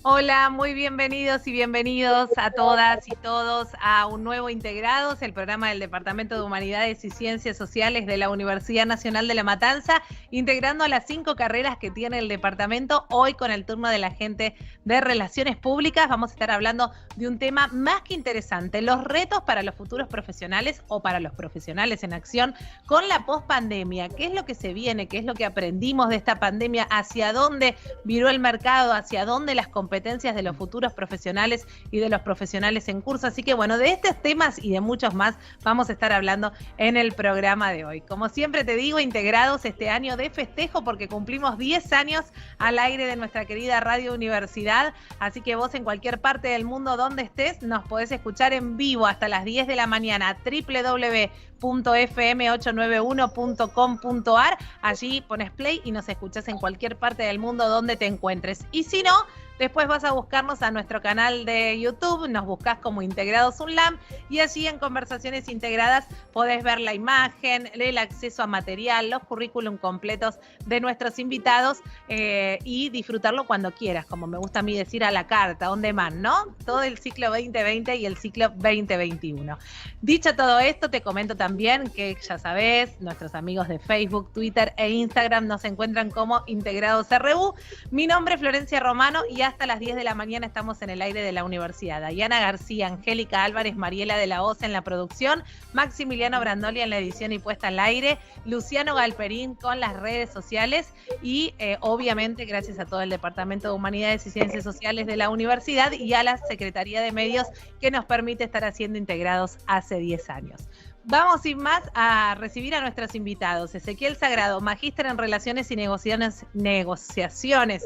Hola, muy bienvenidos y bienvenidos a todas y todos a un nuevo Integrados, el programa del Departamento de Humanidades y Ciencias Sociales de la Universidad Nacional de La Matanza, integrando a las 5 carreras que tiene el departamento. Hoy con el turno de la gente de Relaciones Públicas vamos a estar hablando de un tema más que interesante, los retos para los futuros profesionales o para los profesionales en acción con la pospandemia. ¿Qué es lo que se viene? ¿Qué es lo que aprendimos de esta pandemia? ¿Hacia dónde viró el mercado? ¿Hacia dónde las competencias de los futuros profesionales y de los profesionales en curso? Así que bueno, de estos temas y de muchos más vamos a estar hablando en el programa de hoy. Como siempre te digo, Integrados este año de festejo porque cumplimos 10 años al aire de nuestra querida Radio Universidad, así que vos en cualquier parte del mundo donde estés nos podés escuchar en vivo hasta las 10 de la mañana, www.fm891.com.ar. Allí pones play y nos escuchás en cualquier parte del mundo donde te encuentres. Y si no, después vas a buscarnos a nuestro canal de YouTube, nos buscás como Integrados UNLAM y allí en Conversaciones Integradas podés ver la imagen, el acceso a material, los currículum completos de nuestros invitados y disfrutarlo cuando quieras, como me gusta a mí decir, a la carta, on demand, ¿no? Todo el ciclo 2020 y el ciclo 2021. Dicho todo esto, te comento también que ya sabés, nuestros amigos de Facebook, Twitter e Instagram nos encuentran como Integrados RU. Mi nombre es Florencia Romano y hasta las 10 de la mañana estamos en el aire de la universidad. Dayana García, Angélica Álvarez, Mariela de la Hoz en la producción, Maximiliano Brandoli en la edición y puesta al aire, Luciano Galperín con las redes sociales y obviamente gracias a todo el Departamento de Humanidades y Ciencias Sociales de la universidad y a la Secretaría de Medios que nos permite estar haciendo Integrados hace 10 años. Vamos sin más a recibir a nuestros invitados. Ezequiel Sagrado, magíster en Relaciones y Negociaciones,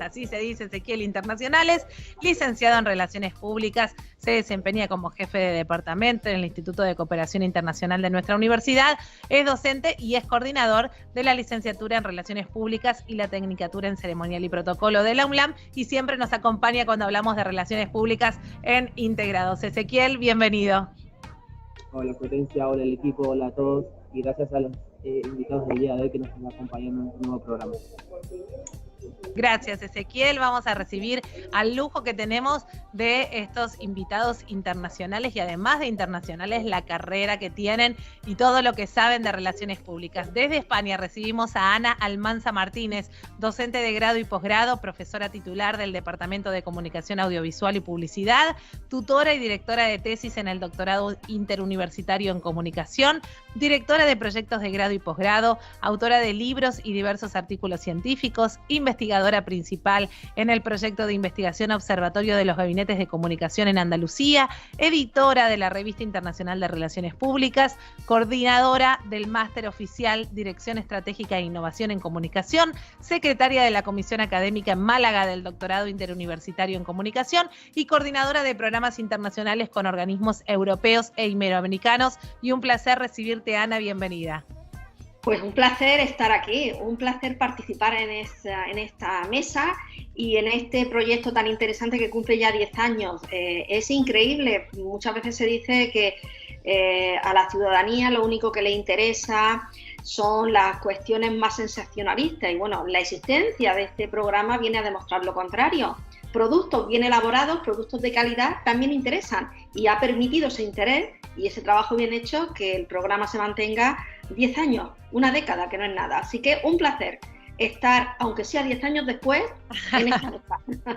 así se dice, Ezequiel, internacionales, licenciado en Relaciones Públicas, se desempeña como jefe de departamento en el Instituto de Cooperación Internacional de nuestra universidad, es docente y es coordinador de la licenciatura en Relaciones Públicas y la tecnicatura en Ceremonial y Protocolo de la UNLAM y siempre nos acompaña cuando hablamos de Relaciones Públicas en Integrados. Ezequiel, bienvenido. Hola Florencia, hola el equipo, hola a todos y gracias a los invitados del día de hoy que nos están acompañando en este nuevo programa. Gracias, Ezequiel. Vamos a recibir al lujo que tenemos de estos invitados internacionales y además de internacionales la carrera que tienen y todo lo que saben de relaciones públicas. Desde España recibimos a Ana Almanza Martínez, docente de grado y posgrado, profesora titular del Departamento de Comunicación Audiovisual y Publicidad, tutora y directora de tesis en el doctorado interuniversitario en comunicación, directora de proyectos de grado y posgrado, autora de libros y diversos artículos científicos, investigadora principal en el proyecto de investigación Observatorio de los Gabinetes de Comunicación en Andalucía, editora de la Revista Internacional de Relaciones Públicas, coordinadora del Máster Oficial Dirección Estratégica e Innovación en Comunicación, secretaria de la Comisión Académica en Málaga del Doctorado Interuniversitario en Comunicación y coordinadora de programas internacionales con organismos europeos e iberoamericanos. Y un placer recibirte, Ana, bienvenida. Pues un placer estar aquí, un placer participar en esta mesa y en este proyecto tan interesante que cumple ya 10 años. Es increíble, muchas veces se dice que a la ciudadanía lo único que le interesa son las cuestiones más sensacionalistas y bueno, la existencia de este programa viene a demostrar lo contrario. Productos bien elaborados, productos de calidad también interesan y ha permitido ese interés y ese trabajo bien hecho que el programa se mantenga 10 años, una década, que no es nada. Así que un placer estar, aunque sea 10 años después, en esta mesa.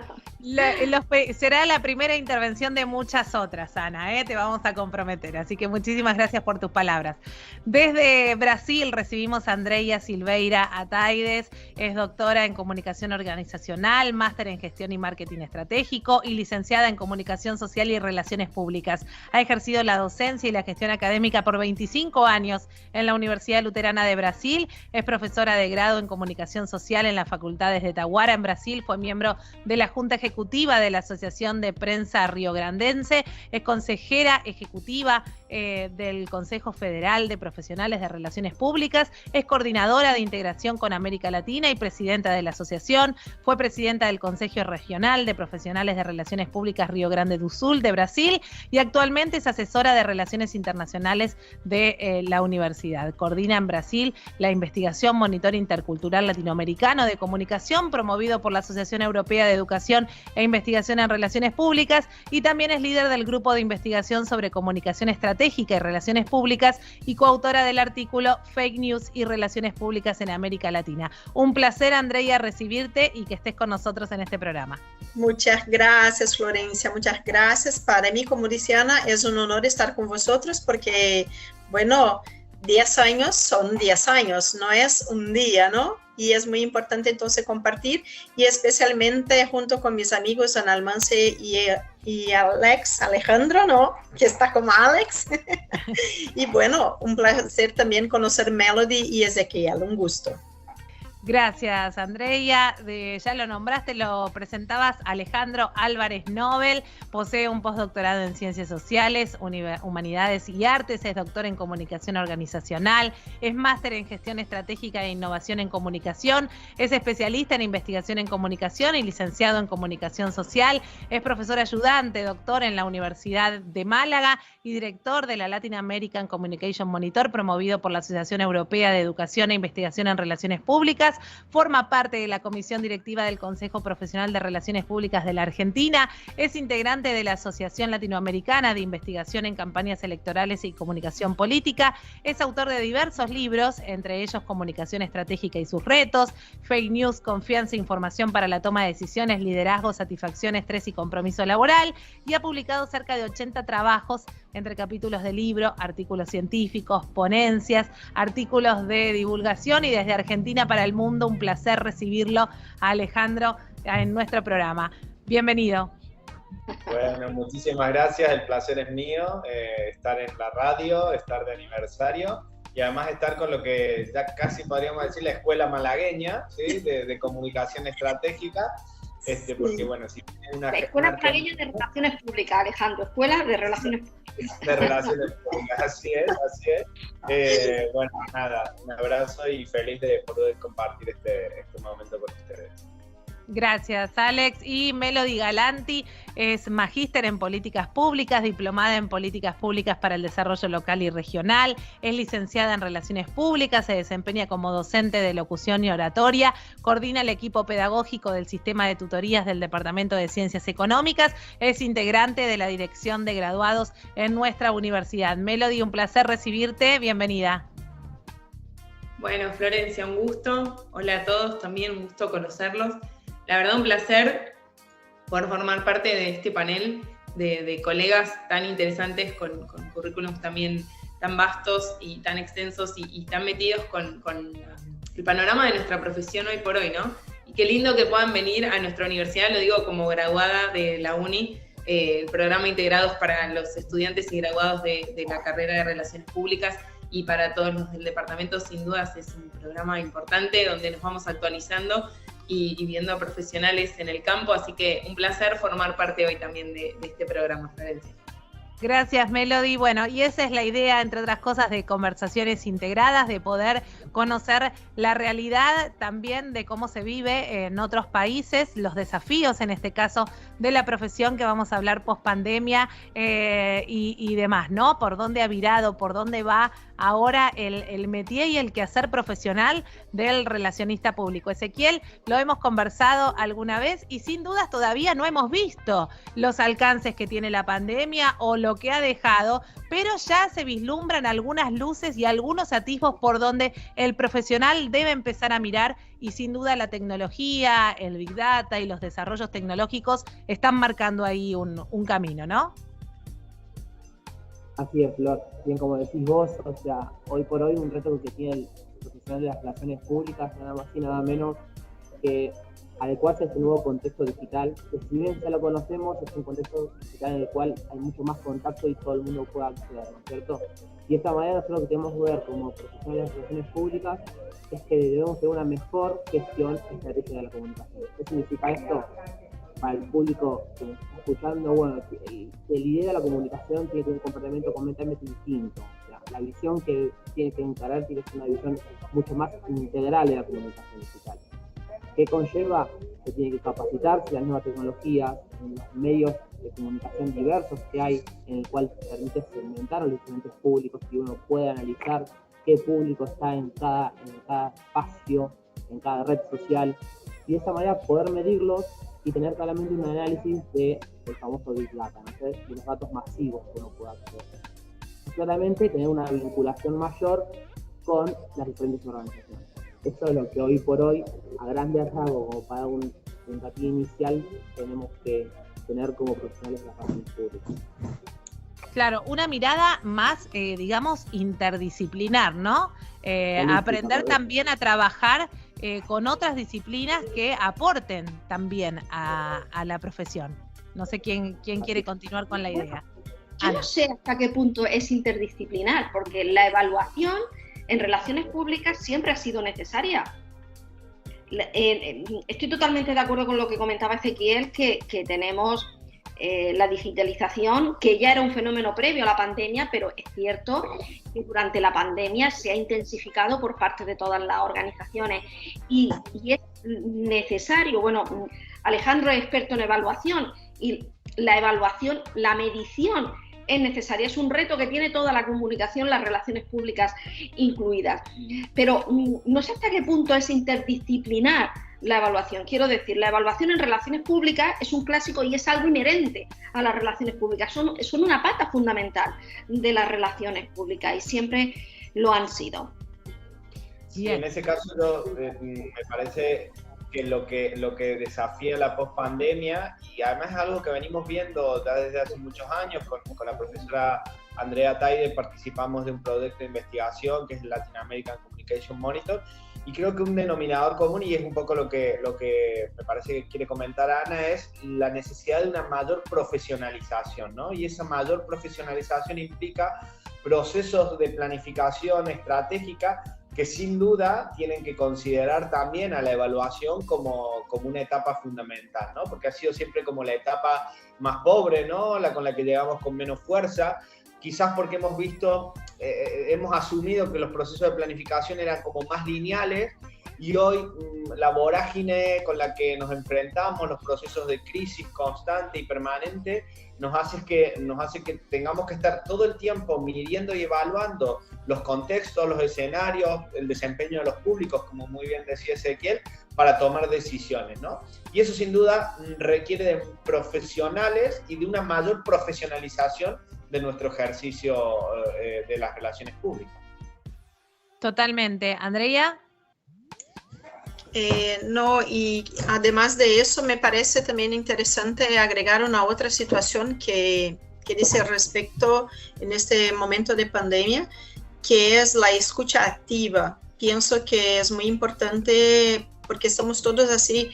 Será la primera intervención de muchas otras, Ana, te vamos a comprometer. Así que muchísimas gracias por tus palabras. Desde Brasil recibimos a Andreia Silveira Ataides, es doctora en Comunicación Organizacional, máster en Gestión y Marketing Estratégico y licenciada en Comunicación Social y Relaciones Públicas. Ha ejercido la docencia y la gestión académica por 25 años en la Universidad Luterana de Brasil, es profesora de grado en Comunicación Social en las facultades de Tahuara en Brasil, fue miembro de la Junta Ejecutiva de la Asociación de Prensa Riograndense, es consejera ejecutiva del Consejo Federal de Profesionales de Relaciones Públicas, es coordinadora de integración con América Latina y presidenta de la asociación, fue presidenta del Consejo Regional de Profesionales de Relaciones Públicas Río Grande do Sul de Brasil y actualmente es asesora de Relaciones Internacionales de la universidad. Coordina en Brasil la investigación Monitor Intercultural Latinoamericano de Comunicación, promovido por la Asociación Europea de Educación e Investigación en Relaciones Públicas, y también es líder del grupo de investigación sobre comunicación estratégica y relaciones públicas y coautora del artículo Fake News y Relaciones Públicas en América Latina. Un placer, Andrea, recibirte y que estés con nosotros en este programa. Muchas gracias, Florencia, muchas gracias. Para mí, como Luciana, es un honor estar con vosotros porque, bueno, 10 años son 10 años, no es un día, ¿no? Y es muy importante entonces compartir, y especialmente junto con mis amigos Ana Almance y Alejandro, ¿no? Que está como Alex. Y bueno, un placer también conocer Melody y Ezequiel, un gusto. Gracias, Andrea. Ya lo nombraste, lo presentabas. Alejandro Álvarez Nobel posee un postdoctorado en Ciencias Sociales, Humanidades y Artes, es doctor en Comunicación Organizacional, es máster en Gestión Estratégica e Innovación en Comunicación, es especialista en Investigación en Comunicación y licenciado en Comunicación Social, es profesor ayudante, doctor en la Universidad de Málaga y director de la Latin American Communication Monitor, promovido por la Asociación Europea de Educación e Investigación en Relaciones Públicas. Forma parte de la Comisión Directiva del Consejo Profesional de Relaciones Públicas de la Argentina, es integrante de la Asociación Latinoamericana de Investigación en Campañas Electorales y Comunicación Política, es autor de diversos libros, entre ellos Comunicación Estratégica y sus retos, Fake News, Confianza e Información para la Toma de Decisiones, Liderazgo, Satisfacción, Estrés y Compromiso Laboral, y ha publicado cerca de 80 trabajos entre capítulos de libro, artículos científicos, ponencias, artículos de divulgación, y desde Argentina para el mundo, un placer recibirlo a Alejandro en nuestro programa. Bienvenido. Bueno, muchísimas gracias, el placer es mío, estar en la radio, estar de aniversario y además estar con lo que ya casi podríamos decir la escuela malagueña, ¿sí? de comunicación estratégica. Porque bueno, si la Escuela Malagueña de Relaciones Públicas, Alejandro, Escuela de Relaciones Públicas. De Relaciones Públicas, así es. Bueno, nada, un abrazo y feliz de poder compartir este momento con ustedes. Gracias, Alex. Y Melody Galanti es magíster en Políticas Públicas, diplomada en Políticas Públicas para el Desarrollo Local y Regional, es licenciada en Relaciones Públicas, se desempeña como docente de locución y oratoria, coordina el equipo pedagógico del Sistema de Tutorías del Departamento de Ciencias Económicas, es integrante de la Dirección de Graduados en nuestra universidad. Melody, un placer recibirte, bienvenida. Bueno, Florencia, un gusto. Hola a todos, también un gusto conocerlos. La verdad, un placer por formar parte de este panel de colegas tan interesantes con currículums también tan vastos y tan extensos y tan metidos con el panorama de nuestra profesión hoy por hoy, ¿no? Y qué lindo que puedan venir a nuestra universidad, lo digo como graduada de la UNI, el programa Integrados para los estudiantes y graduados de la carrera de Relaciones Públicas, y para todos los del departamento, sin dudas es un programa importante donde nos vamos actualizando y viendo a profesionales en el campo, así que un placer formar parte hoy también de este programa, Florencia. Gracias, Melody. Bueno, y esa es la idea, entre otras cosas, de Conversaciones Integradas, de poder conocer la realidad también de cómo se vive en otros países, los desafíos, en este caso, de la profesión que vamos a hablar post-pandemia y demás, ¿no? Por dónde ha virado, por dónde va ahora el métier y el quehacer profesional del relacionista público. Ezequiel, lo hemos conversado alguna vez y sin dudas todavía no hemos visto los alcances que tiene la pandemia o lo que ha dejado, pero ya se vislumbran algunas luces y algunos atisbos por donde el profesional debe empezar a mirar, y sin duda la tecnología, el Big Data y los desarrollos tecnológicos están marcando ahí un camino, ¿no? Así es, Flor. Bien como decís vos, o sea, hoy por hoy un reto que tiene el profesional de las relaciones públicas, nada más y nada menos que adecuarse a este nuevo contexto digital, que si bien ya lo conocemos, es un contexto digital en el cual hay mucho más contacto y todo el mundo puede acceder, ¿no es cierto? Y de esta manera nosotros lo que tenemos que ver como profesionales de las relaciones públicas es que debemos tener una mejor gestión estratégica de la comunicación. ¿Qué significa esto? para el público que me está escuchando, bueno, el líder de la comunicación tiene que tener un comportamiento completamente distinto. O sea, la visión que tiene que encarar tiene que ser una visión mucho más integral de la comunicación digital. ¿Qué conlleva? Se tiene que capacitarse las nuevas tecnologías, en los medios de comunicación diversos que hay, en el cual permite segmentar a los diferentes públicos y uno puede analizar qué público está en cada espacio, en cada red social, y de esa manera poder medirlos y tener claramente un análisis del famoso Big Data, ¿no? De los datos masivos que uno pueda acceder. Y claramente tener una vinculación mayor con las diferentes organizaciones. Eso es lo que hoy por hoy, a grandes rasgos, como para un hincapié inicial, tenemos que tener como profesionales de las relaciones públicas. Claro, una mirada más, digamos, interdisciplinar, ¿no? Aprender también a trabajar con otras disciplinas que aporten también a la profesión. No sé quién quiere continuar con la idea. Yo no sé hasta qué punto es interdisciplinar, porque la evaluación en relaciones públicas siempre ha sido necesaria. Estoy totalmente de acuerdo con lo que comentaba Ezequiel, que tenemos la digitalización, que ya era un fenómeno previo a la pandemia, pero es cierto que durante la pandemia se ha intensificado por parte de todas las organizaciones y es necesario. Bueno, Alejandro es experto en evaluación y la evaluación, la medición es necesaria, es un reto que tiene toda la comunicación, las relaciones públicas incluidas, pero no sé hasta qué punto es interdisciplinar la evaluación. Quiero decir, la evaluación en relaciones públicas es un clásico y es algo inherente a las relaciones públicas, son una pata fundamental de las relaciones públicas y siempre lo han sido. Sí, en ese caso me parece que lo que desafía la pospandemia, y además es algo que venimos viendo desde hace muchos años, con la profesora Andrea Taide participamos de un proyecto de investigación que es el Latin American Communication Monitor, y creo que un denominador común, y es un poco lo que me parece que quiere comentar Ana, es la necesidad de una mayor profesionalización, ¿no? Y esa mayor profesionalización implica procesos de planificación estratégica que sin duda tienen que considerar también a la evaluación como una etapa fundamental, ¿no? Porque ha sido siempre como la etapa más pobre, ¿no? Con la que llegamos con menos fuerza, quizás porque hemos asumido que los procesos de planificación eran como más lineales, y hoy la vorágine con la que nos enfrentamos, los procesos de crisis constante y permanente, nos hace que tengamos que estar todo el tiempo midiendo y evaluando los contextos, los escenarios, el desempeño de los públicos, como muy bien decía Ezequiel, para tomar decisiones, ¿no? Y eso sin duda requiere de profesionales y de una mayor profesionalización de nuestro ejercicio de las relaciones públicas. Totalmente. ¿Andrea? No, y además de eso me parece también interesante agregar una otra situación que dice al respecto en este momento de pandemia, que es la escucha activa. Pienso que es muy importante porque estamos todos así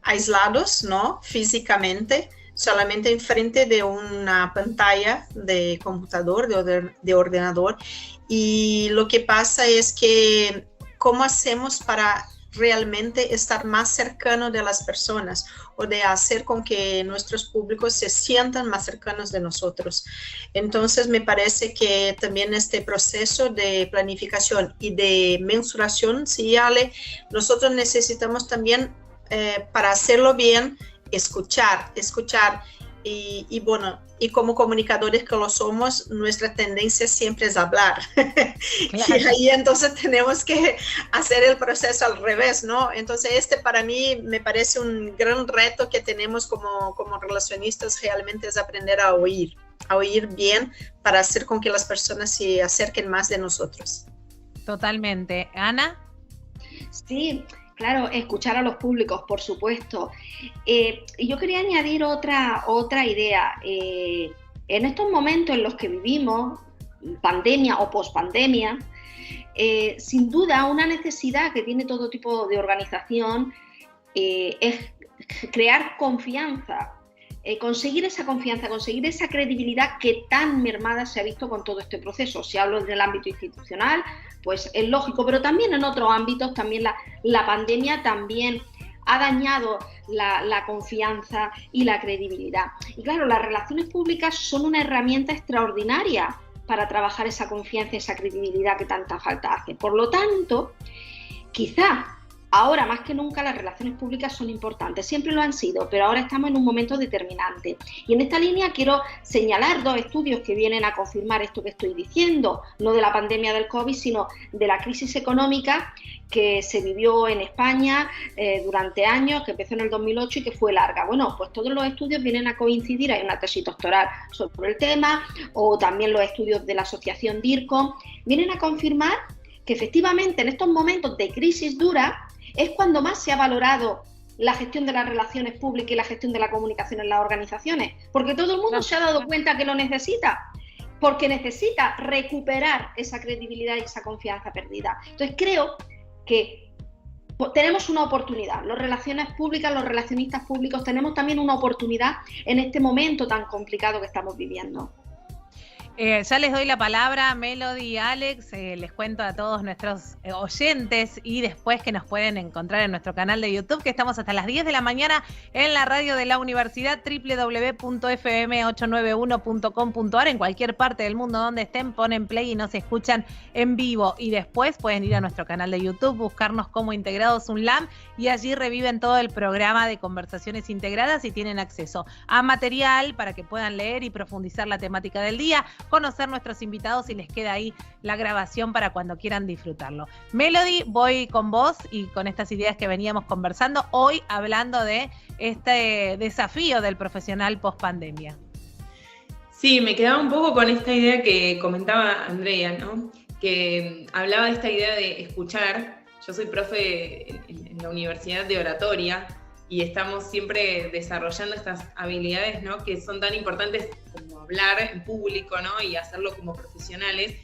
aislados, ¿no? Físicamente, solamente enfrente de una pantalla de computador, de ordenador, y lo que pasa es que ¿cómo hacemos para realmente estar más cercano de las personas o de hacer con que nuestros públicos se sientan más cercanos de nosotros? Entonces me parece que también este proceso de planificación y de mensuración, sí, Ale, nosotros necesitamos también para hacerlo bien, escuchar y bueno, y como comunicadores que lo somos, nuestra tendencia siempre es hablar. Claro. Y ahí entonces tenemos que hacer el proceso al revés, ¿no? Entonces para mí me parece un gran reto que tenemos como relacionistas, realmente es aprender a oír bien para hacer con que las personas se acerquen más de nosotros. Totalmente. ¿Ana? Sí. Claro, escuchar a los públicos, por supuesto. Y yo quería añadir otra idea. En estos momentos en los que vivimos, pandemia o pospandemia, sin duda una necesidad que tiene todo tipo de organización es crear confianza, conseguir esa confianza, conseguir esa credibilidad que tan mermada se ha visto con todo este proceso. Si hablo del ámbito institucional, pues es lógico, pero también en otros ámbitos, también la pandemia también ha dañado la confianza y la credibilidad. Y claro, las relaciones públicas son una herramienta extraordinaria para trabajar esa confianza y esa credibilidad que tanta falta hace. Por lo tanto, quizá ahora más que nunca las relaciones públicas son importantes, siempre lo han sido, pero ahora estamos en un momento determinante. Y en esta línea quiero señalar 2 estudios que vienen a confirmar esto que estoy diciendo, no de la pandemia del COVID, sino de la crisis económica que se vivió en España durante años, que empezó en el 2008 y que fue larga. Bueno, pues todos los estudios vienen a coincidir, hay una tesis doctoral sobre el tema, o también los estudios de la asociación DIRCOM, vienen a confirmar que efectivamente en estos momentos de crisis dura es cuando más se ha valorado la gestión de las relaciones públicas y la gestión de la comunicación en las organizaciones, porque todo el mundo se ha dado cuenta que lo necesita, porque necesita recuperar esa credibilidad y esa confianza perdida. Entonces creo que tenemos una oportunidad, las relaciones públicas, los relacionistas públicos tenemos también una oportunidad en este momento tan complicado que estamos viviendo. Ya les doy la palabra a Melody y Alex, les cuento a todos nuestros oyentes y después que nos pueden encontrar en nuestro canal de YouTube, que estamos hasta las 10 de la mañana en la radio de la universidad, www.fm891.com.ar, en cualquier parte del mundo donde estén, ponen play y nos escuchan en vivo. Y después pueden ir a nuestro canal de YouTube, buscarnos como Integrados UNLAM y allí reviven todo el programa de conversaciones integradas y tienen acceso a material para que puedan leer y profundizar la temática del día, conocer nuestros invitados y les queda ahí la grabación para cuando quieran disfrutarlo. Melody, voy con vos y con estas ideas que veníamos conversando hoy hablando de este desafío del profesional post pandemia. Sí, me quedaba un poco con esta idea que comentaba Andrea, ¿no? Que hablaba de esta idea de escuchar. Yo soy profe en la Universidad de Oratoria y estamos siempre desarrollando estas habilidades, ¿no? Que son tan importantes como hablar en público, ¿no? Y hacerlo como profesionales.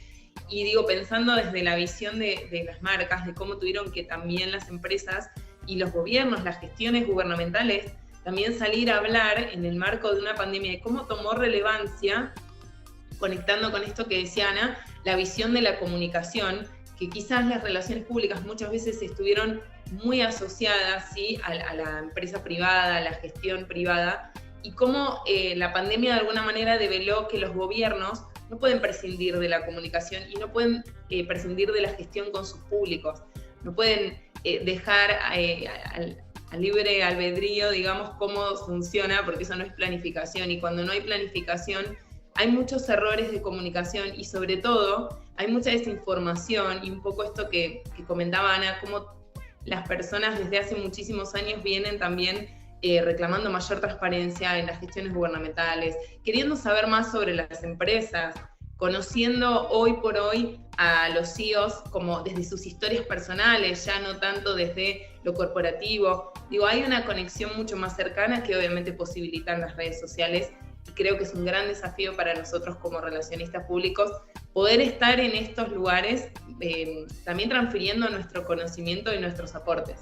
Y digo, pensando desde la visión de las marcas, de cómo tuvieron que también las empresas y los gobiernos, las gestiones gubernamentales, también salir a hablar en el marco de una pandemia, de cómo tomó relevancia, conectando con esto que decía Ana, la visión de la comunicación, que quizás las relaciones públicas muchas veces estuvieron muy asociadas, ¿sí? a la empresa privada, a la gestión privada, y cómo la pandemia de alguna manera develó que los gobiernos no pueden prescindir de la comunicación y no pueden prescindir de la gestión con sus públicos, no pueden dejar al libre albedrío, digamos, cómo funciona, porque eso no es planificación, y cuando no hay planificación hay muchos errores de comunicación y sobre todo hay mucha desinformación, y un poco esto que comentaba Ana, cómo las personas desde hace muchísimos años vienen también reclamando mayor transparencia en las gestiones gubernamentales, queriendo saber más sobre las empresas, conociendo hoy por hoy a los CEOs como desde sus historias personales, ya no tanto desde lo corporativo. Digo, hay una conexión mucho más cercana que obviamente posibilitan las redes sociales, y creo que es un gran desafío para nosotros como relacionistas públicos poder estar en estos lugares, también transfiriendo nuestro conocimiento y nuestros aportes.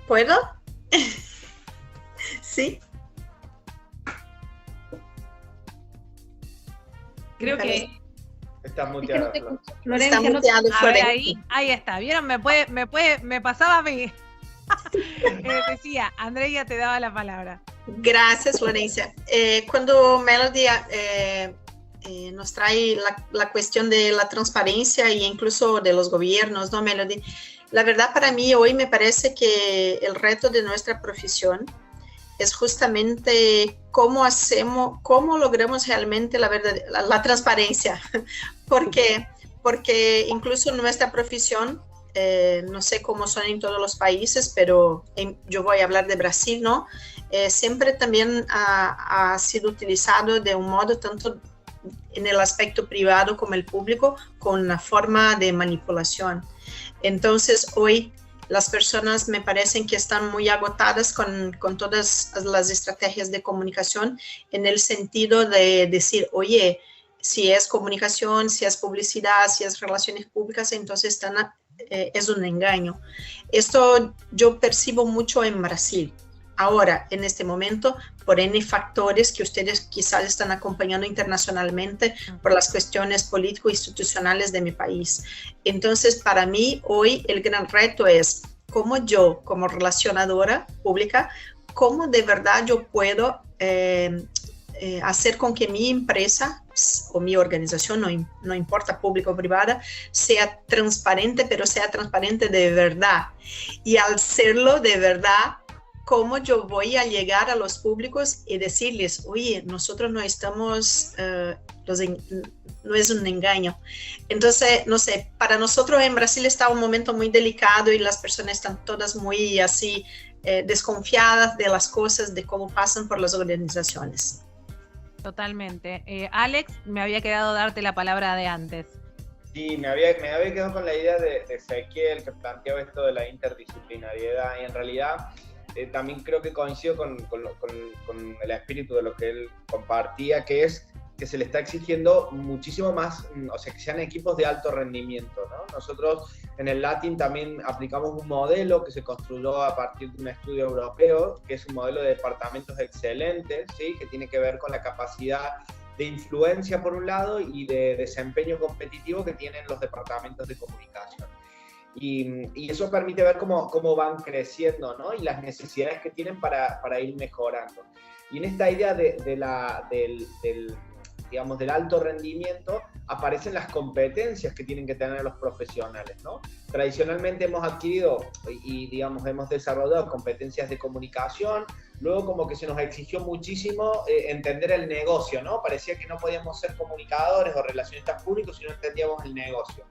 ¿Puedo? Sí. Creo que está muteada. Florencia, Está muteado, A ver, Florencia. ahí está. ¿Vieron? Me pasaba a mí. Decía, Andrea te daba la palabra. Gracias, Florencia. Cuando Melody nos trae la cuestión de la transparencia e incluso de los gobiernos, ¿no, Melody? La verdad, para mí hoy me parece que el reto de nuestra profesión es justamente cómo logramos realmente la transparencia. Porque incluso en nuestra profesión, no sé cómo son en todos los países, pero yo voy a hablar de Brasil, ¿no? Siempre también ha sido utilizado de un modo tanto en el aspecto privado como el público, con una forma de manipulación. Entonces, hoy las personas me parecen que están muy agotadas con todas las estrategias de comunicación, en el sentido de decir, oye, si es comunicación, si es publicidad, si es relaciones públicas, entonces es un engaño. Esto yo percibo mucho en Brasil. ahora, en este momento, por N factores que ustedes quizás están acompañando internacionalmente por las cuestiones político-institucionales de mi país. Entonces, para mí, hoy el gran reto es cómo yo, como relacionadora pública, cómo de verdad yo puedo hacer con que mi empresa o mi organización, no importa pública o privada, sea transparente, pero sea transparente de verdad. Y al serlo de verdad, cómo yo voy a llegar a los públicos y decirles, oye, nosotros no estamos, no es un engaño. Entonces, no sé, para nosotros en Brasil está un momento muy delicado y las personas están todas muy así desconfiadas de las cosas, de cómo pasan por las organizaciones. Totalmente. Alex, me había quedado darte la palabra de antes. Sí, me había quedado con la idea de Ezequiel, que planteaba esto de la interdisciplinariedad, y en realidad también creo que coincido con el espíritu de lo que él compartía, que es que se le está exigiendo muchísimo más, o sea, que sean equipos de alto rendimiento, ¿no? Nosotros en el Latin también aplicamos un modelo que se construyó a partir de un estudio europeo, que es un modelo de departamentos excelentes, ¿sí? Que tiene que ver con la capacidad de influencia por un lado y de desempeño competitivo que tienen los departamentos de comunicación. Y eso permite ver cómo van creciendo, ¿no? Y las necesidades que tienen para ir mejorando. Y en esta idea del alto rendimiento aparecen las competencias que tienen que tener los profesionales, ¿no? Tradicionalmente hemos adquirido y digamos hemos desarrollado competencias de comunicación, luego como que se nos exigió muchísimo entender el negocio, ¿no? Parecía que no podíamos ser comunicadores o relacionistas públicos si no entendíamos el negocio.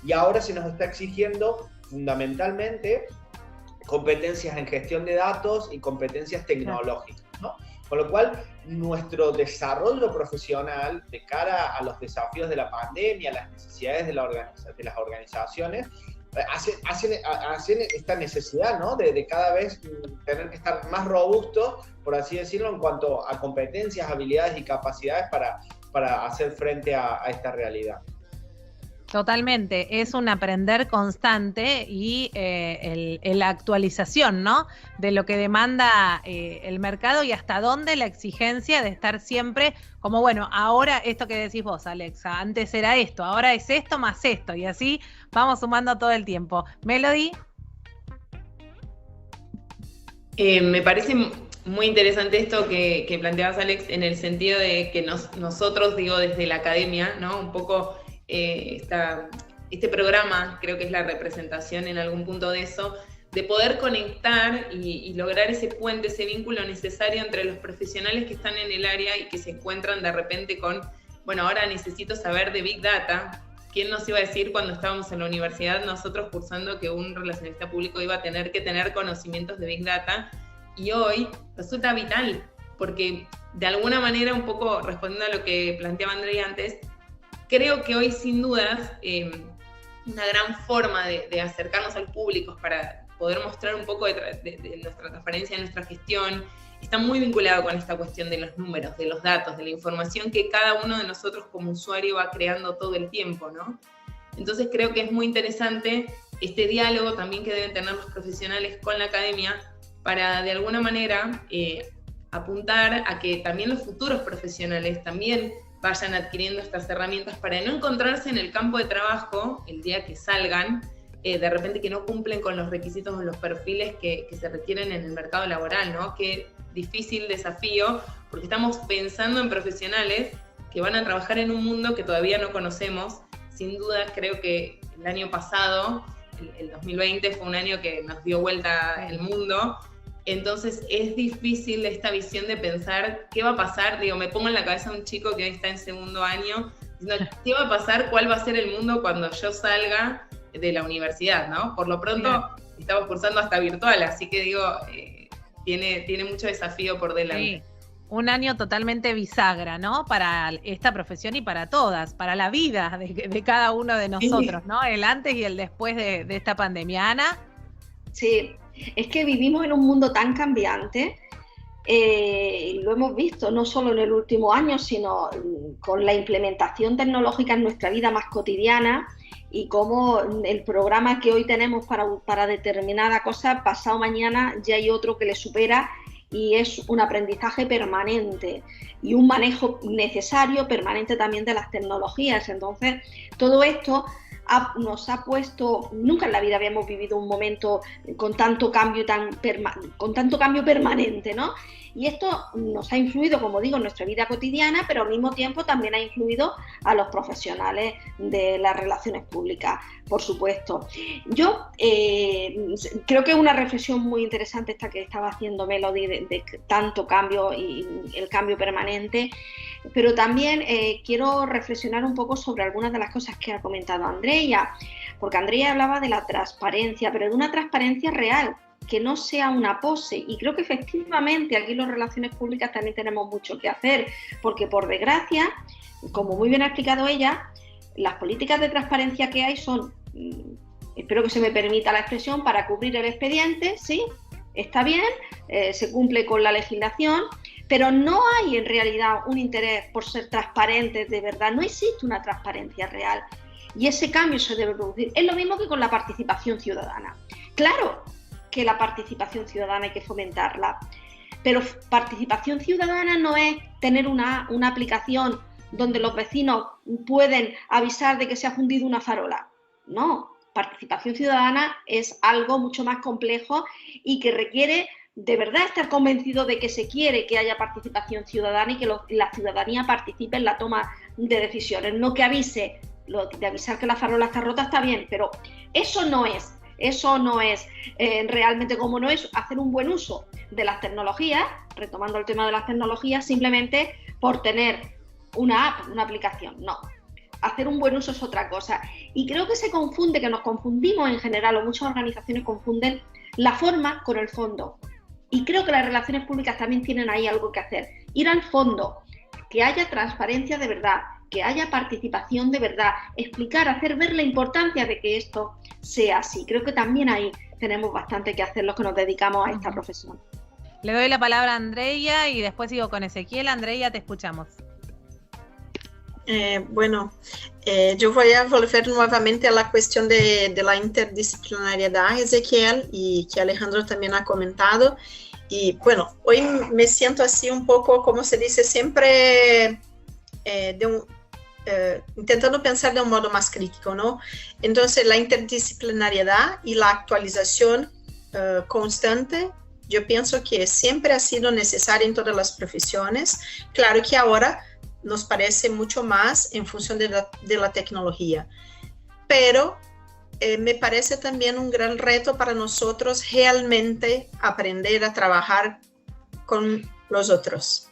Y ahora se nos está exigiendo fundamentalmente competencias en gestión de datos y competencias tecnológicas, ¿no? Con lo cual, nuestro desarrollo profesional de cara a los desafíos de la pandemia, las necesidades de las organizaciones, hacen esta necesidad, ¿no? de cada vez tener que estar más robustos, por así decirlo, en cuanto a competencias, habilidades y capacidades para hacer frente a esta realidad. Totalmente, es un aprender constante y la actualización, ¿no? De lo que demanda el mercado y hasta dónde la exigencia de estar siempre como, bueno, ahora esto que decís vos, Alexa, antes era esto, ahora es esto más esto, y así vamos sumando todo el tiempo. Melody. Me parece muy interesante esto que planteabas, Alex, en el sentido de que nosotros, digo, desde la academia, ¿no? Un poco este programa creo que es la representación en algún punto de eso, de poder conectar y lograr ese puente, ese vínculo necesario entre los profesionales que están en el área y que se encuentran de repente con, bueno, ahora necesito saber de Big Data. ¿Quién nos iba a decir cuando estábamos en la universidad nosotros cursando que un relacionista público iba a tener que tener conocimientos de Big Data? Y hoy resulta vital, porque de alguna manera, un poco respondiendo a lo que planteaba Andrea antes, creo que hoy, sin dudas, una gran forma de acercarnos al público para poder mostrar un poco de nuestra transparencia, de nuestra gestión, está muy vinculado con esta cuestión de los números, de los datos, de la información que cada uno de nosotros como usuario va creando todo el tiempo, ¿no? Entonces creo que es muy interesante este diálogo también que deben tener los profesionales con la academia para, de alguna manera, apuntar a que también los futuros profesionales también vayan adquiriendo estas herramientas para no encontrarse en el campo de trabajo el día que salgan, de repente que no cumplen con los requisitos o los perfiles que se requieren en el mercado laboral, ¿no? Qué difícil desafío, porque estamos pensando en profesionales que van a trabajar en un mundo que todavía no conocemos. Sin duda, creo que el año pasado, el 2020, fue un año que nos dio vuelta el mundo. Entonces es difícil esta visión de pensar qué va a pasar. Digo, me pongo en la cabeza un chico que hoy está en segundo año, diciendo, ¿qué va a pasar? ¿Cuál va a ser el mundo cuando yo salga de la universidad, ¿no? Por lo pronto estamos cursando hasta virtual, así que digo, tiene mucho desafío por delante. Sí. Un año totalmente bisagra, ¿no? Para esta profesión y para todas, para la vida de cada uno de nosotros, ¿no? El antes y el después de esta pandemia. Ana. Sí. Es que vivimos en un mundo tan cambiante, lo hemos visto no solo en el último año, sino con la implementación tecnológica en nuestra vida más cotidiana, y cómo el programa que hoy tenemos para determinada cosa, pasado mañana ya hay otro que le supera, y es un aprendizaje permanente y un manejo necesario permanente también de las tecnologías. Entonces, todo esto nos ha puesto, nunca en la vida habíamos vivido un momento con tanto cambio permanente, ¿no? Y esto nos ha influido, como digo, en nuestra vida cotidiana, pero al mismo tiempo también ha influido a los profesionales de las relaciones públicas, por supuesto. Yo creo que es una reflexión muy interesante esta que estaba haciendo Melody de tanto cambio y el cambio permanente, pero también quiero reflexionar un poco sobre algunas de las cosas que ha comentado Andrea, porque Andrea hablaba de la transparencia, pero de una transparencia real, que no sea una pose, y creo que efectivamente aquí en las relaciones públicas también tenemos mucho que hacer, porque por desgracia, como muy bien ha explicado ella, las políticas de transparencia que hay son, espero que se me permita la expresión, para cubrir el expediente, sí, está bien, se cumple con la legislación, pero no hay en realidad un interés por ser transparentes de verdad, no existe una transparencia real, y ese cambio se debe producir. Es lo mismo que con la participación ciudadana. Claro que la participación ciudadana hay que fomentarla, pero participación ciudadana no es tener una aplicación donde los vecinos pueden avisar de que se ha fundido una farola. No, participación ciudadana es algo mucho más complejo y que requiere de verdad estar convencido de que se quiere que haya participación ciudadana y que la ciudadanía participe en la toma de decisiones, no que avise. Lo de avisar que la farola está rota está bien, pero eso no es realmente, como no es hacer un buen uso de las tecnologías, retomando el tema de las tecnologías, simplemente por tener una app, una aplicación. No, hacer un buen uso es otra cosa. Y creo que se confunde, que nos confundimos en general, o muchas organizaciones confunden la forma con el fondo. Y creo que las relaciones públicas también tienen ahí algo que hacer. Ir al fondo, que haya transparencia de verdad, que haya participación de verdad, explicar, hacer ver la importancia de que esto sea así. Creo que también ahí tenemos bastante que hacer los que nos dedicamos a esta profesión. Le doy la palabra a Andrea y después sigo con Ezequiel. Andrea, te escuchamos. Yo voy a volver nuevamente a la cuestión de la interdisciplinariedad, Ezequiel, y que Alejandro también ha comentado. Y bueno, hoy me siento así un poco, como se dice, siempre intentando pensar de un modo más crítico, ¿no? Entonces, la interdisciplinariedad y la actualización constante, yo pienso que siempre ha sido necesaria en todas las profesiones. Claro que ahora nos parece mucho más en función de la tecnología, pero me parece también un gran reto para nosotros realmente aprender a trabajar con los otros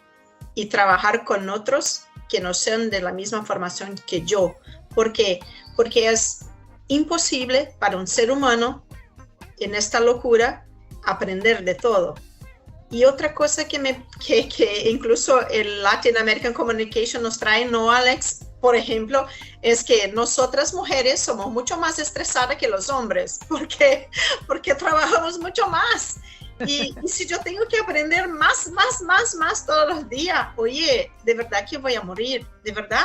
y trabajar con otros que no sean de la misma formación que yo. ¿Por qué? Porque es imposible para un ser humano en esta locura aprender de todo. Y otra cosa que incluso el Latin American Communication nos trae, ¿no, Alex? Por ejemplo, es que nosotras mujeres somos mucho más estresadas que los hombres. ¿Por qué? Porque trabajamos mucho más. Y si yo tengo que aprender más todos los días, oye, de verdad que voy a morir. De verdad,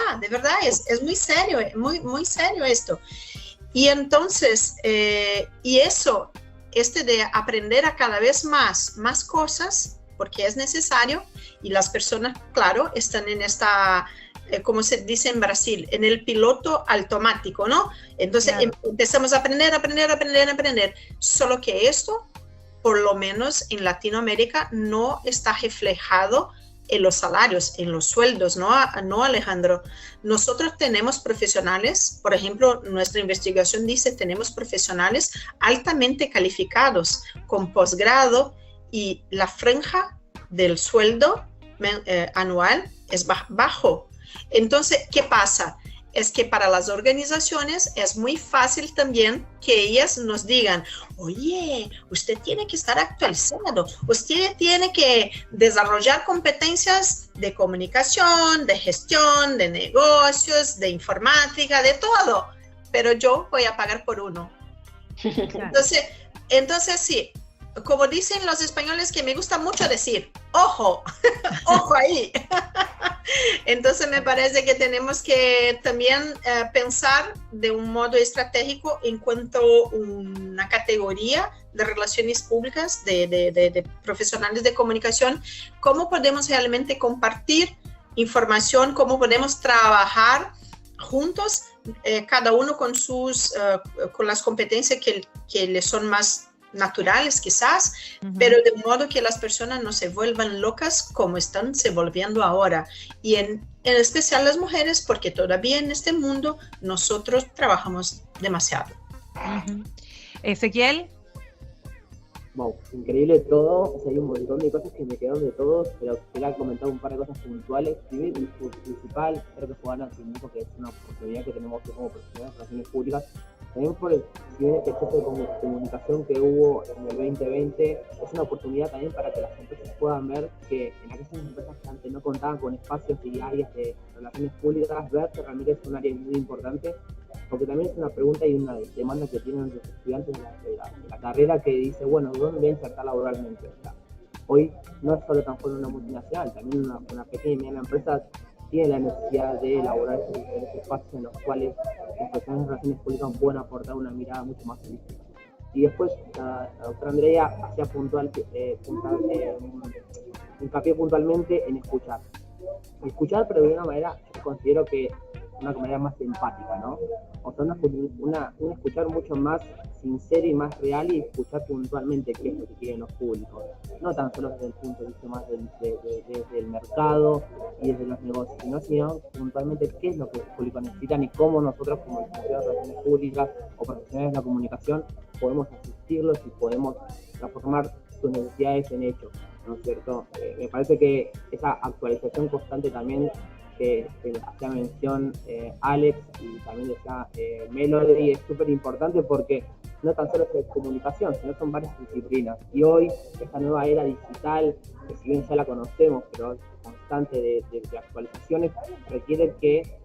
es muy serio, muy serio esto. Y entonces, y eso, de aprender a cada vez más cosas, porque es necesario, y las personas, claro, están en esta, como se dice en Brasil, en el piloto automático, ¿no? Entonces empezamos a aprender, solo que esto, por lo menos en Latinoamérica, no está reflejado en los salarios, en los sueldos, ¿no, Alejandro? Nosotros tenemos profesionales, por ejemplo, nuestra investigación dice, tenemos profesionales altamente calificados, con posgrado, y la franja del sueldo anual es bajo. Entonces, ¿qué pasa? Es que para las organizaciones es muy fácil también que ellas nos digan, oye, usted tiene que estar actualizado, usted tiene que desarrollar competencias de comunicación, de gestión, de negocios, de informática, de todo, pero yo voy a pagar por uno. Entonces sí, como dicen los españoles, que me gusta mucho decir, ojo, ojo ahí. Entonces me parece que tenemos que también pensar de un modo estratégico en cuanto a una categoría de relaciones públicas, de profesionales de comunicación, cómo podemos realmente compartir información, cómo podemos trabajar juntos, cada uno con con las competencias que le son más naturales quizás, pero de modo que las personas no se vuelvan locas como están se volviendo ahora, y en especial las mujeres, porque todavía en este mundo nosotros trabajamos demasiado. Ezequiel. Wow, increíble todo, o sea, hay un montón de cosas que me quedaron de todos, pero quería comentar un par de cosas puntuales. Primero, el principal, creo que fue Ana Timico, porque es una oportunidad que tenemos como profesionales de relaciones públicas, también por el exceso de comunicación que hubo en el 2020, es una oportunidad también para que las empresas puedan ver que en aquellas empresas que antes no contaban con espacios y áreas de relaciones públicas, ver que realmente es un área muy importante, porque también es una pregunta y una demanda que tienen los estudiantes de la carrera, que dice, bueno, ¿dónde voy a insertar laboralmente? O sea, hoy no es solo tan solo una multinacional, también una pequeña y mediana empresa tiene la necesidad de elaborar esos espacios en los cuales las profesionales de relaciones públicas pueden aportar una mirada mucho más holística. Y después la doctora Andrea hacía hincapié puntualmente en escuchar. Escuchar, pero de una manera, yo considero que una manera más empática, ¿no? O sea, un escuchar mucho más sincero y más real, y escuchar puntualmente qué es lo que quieren los públicos. No tan solo desde el punto de vista más del mercado y desde los negocios, sino puntualmente qué es lo que los públicos necesitan y cómo nosotros como licenciados de relaciones públicas o profesionales de la comunicación podemos asistirlos y podemos transformar sus necesidades en hechos, ¿no es cierto? Me parece que esa actualización constante también que hacía mención Alex y también decía Melody es súper importante, porque no tan solo es comunicación, sino son varias disciplinas. Y hoy, esta nueva era digital, que si bien ya la conocemos, pero es constante de actualizaciones, requiere que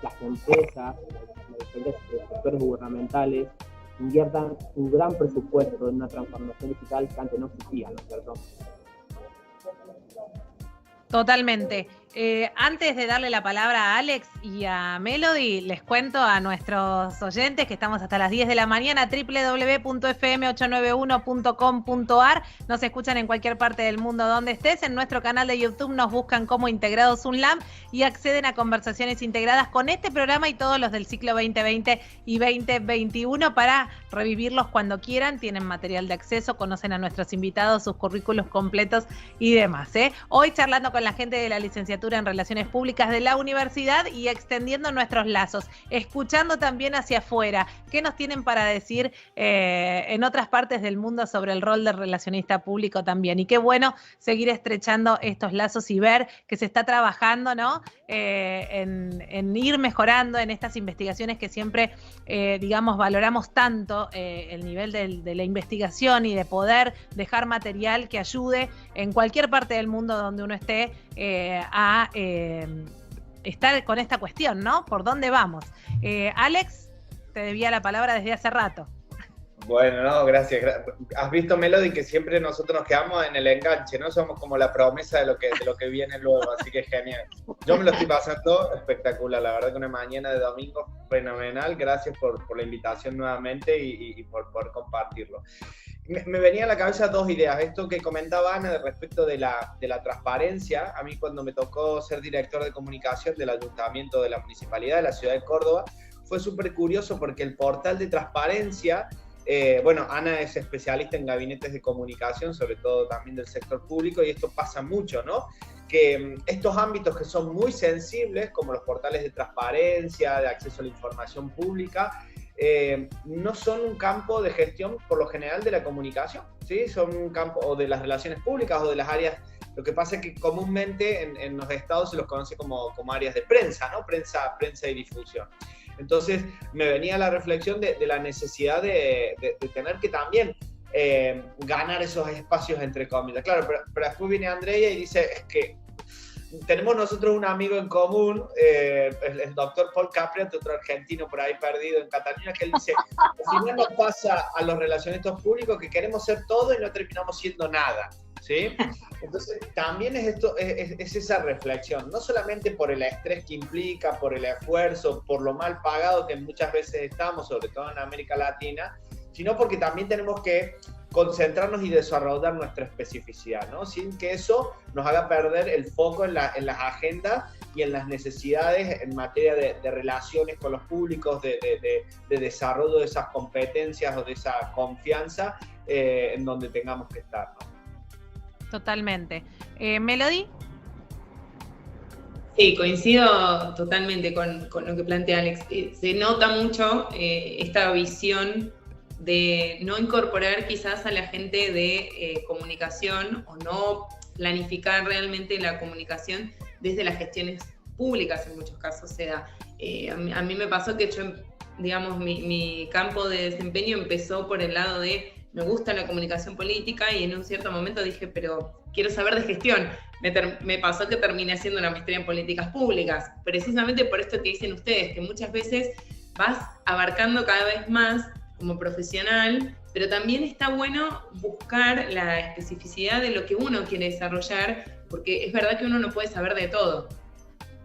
las empresas, los diferentes sectores gubernamentales, inviertan un gran presupuesto en una transformación digital que antes no existía, ¿no es cierto? Totalmente. Antes de darle la palabra a Alex y a Melody, les cuento a nuestros oyentes que estamos hasta las 10 de la mañana, www.fm891.com.ar. Nos escuchan en cualquier parte del mundo donde estés. En nuestro canal de YouTube nos buscan como Integrados UNLAM y acceden a conversaciones integradas con este programa y todos los del ciclo 2020 y 2021 para revivirlos cuando quieran. Tienen material de acceso, conocen a nuestros invitados, sus currículos completos y demás. Hoy charlando con la gente de la licenciatura en Relaciones Públicas de la universidad y extendiendo nuestros lazos, escuchando también hacia afuera qué nos tienen para decir en otras partes del mundo sobre el rol del relacionista público también. Y qué bueno seguir estrechando estos lazos y ver que se está trabajando, ¿no? En ir mejorando en estas investigaciones que siempre, digamos, valoramos tanto el nivel de la investigación y de poder dejar material que ayude en cualquier parte del mundo donde uno esté a estar con esta cuestión, ¿no? ¿Por dónde vamos? Alex, te debía la palabra desde hace rato. Bueno, no, gracias. Has visto, Melody, que siempre nosotros nos quedamos en el enganche, ¿no? Somos como la promesa de lo que viene luego, así que genial. Yo me lo estoy pasando espectacular, la verdad que una mañana de domingo fenomenal. Gracias por la invitación nuevamente y por compartirlo. Me venía a la cabeza dos ideas. Esto que comentaba Ana respecto de la transparencia. A mí, cuando me tocó ser director de comunicación del Ayuntamiento de la Municipalidad de la Ciudad de Córdoba, fue súper curioso porque el portal de transparencia, bueno, Ana es especialista en gabinetes de comunicación, sobre todo también del sector público, y esto pasa mucho, ¿no? Que estos ámbitos que son muy sensibles, como los portales de transparencia, de acceso a la información pública, no son un campo de gestión por lo general de la comunicación, ¿sí? Son un campo o de las relaciones públicas o de las áreas. Lo que pasa es que comúnmente en los estados se los conoce como áreas de prensa, ¿no? Prensa y difusión. Entonces me venía la reflexión de la necesidad de tener que también ganar esos espacios entre comillas. Claro, pero después viene Andrea y dice, es que tenemos nosotros un amigo en común, el doctor Paul Capriat, otro argentino por ahí perdido en Cataluña, que él dice, al final nos pasa a los relacionistas públicos que queremos ser todo y no terminamos siendo nada, ¿sí? Entonces, también es esa reflexión, no solamente por el estrés que implica, por el esfuerzo, por lo mal pagado que muchas veces estamos, sobre todo en América Latina, sino porque también tenemos que concentrarnos y desarrollar nuestra especificidad, ¿no? Sin que eso nos haga perder el foco en las agendas y en las necesidades en materia de relaciones con los públicos, de desarrollo de esas competencias o de esa confianza en donde tengamos que estar, ¿no? Totalmente. ¿Melody? Sí, coincido totalmente con lo que plantea Alex. Se nota mucho esta visión de no incorporar quizás a la gente de comunicación o no planificar realmente la comunicación desde las gestiones públicas en muchos casos se da. A mí me pasó que yo, digamos, mi campo de desempeño empezó por el lado de me gusta la comunicación política y en un cierto momento dije, pero quiero saber de gestión. Me pasó que terminé haciendo una maestría en políticas públicas, precisamente por esto que dicen ustedes, que muchas veces vas abarcando cada vez más como profesional, pero también está bueno buscar la especificidad de lo que uno quiere desarrollar, porque es verdad que uno no puede saber de todo,